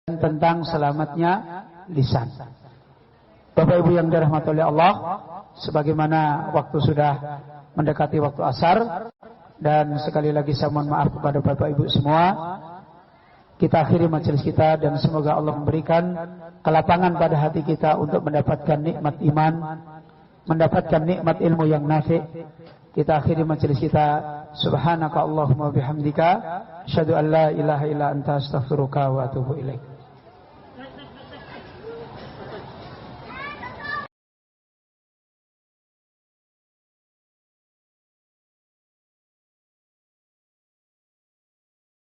tentang selamatnya lisan. Bapak Ibu yang dirahmati oleh Allah, sebagaimana waktu sudah mendekati waktu asar, dan sekali lagi saya mohon maaf kepada Bapak Ibu semua. Kita akhiri majelis kita dan semoga Allah memberikan kelapangan pada hati kita untuk mendapatkan nikmat iman, mendapatkan nikmat ilmu yang nafi'. Kita akhiri majelis kita. Subhanaka Allahumma bihamdika asyhadu an la ilaha illa anta astaghfiruka wa atubu ilaik.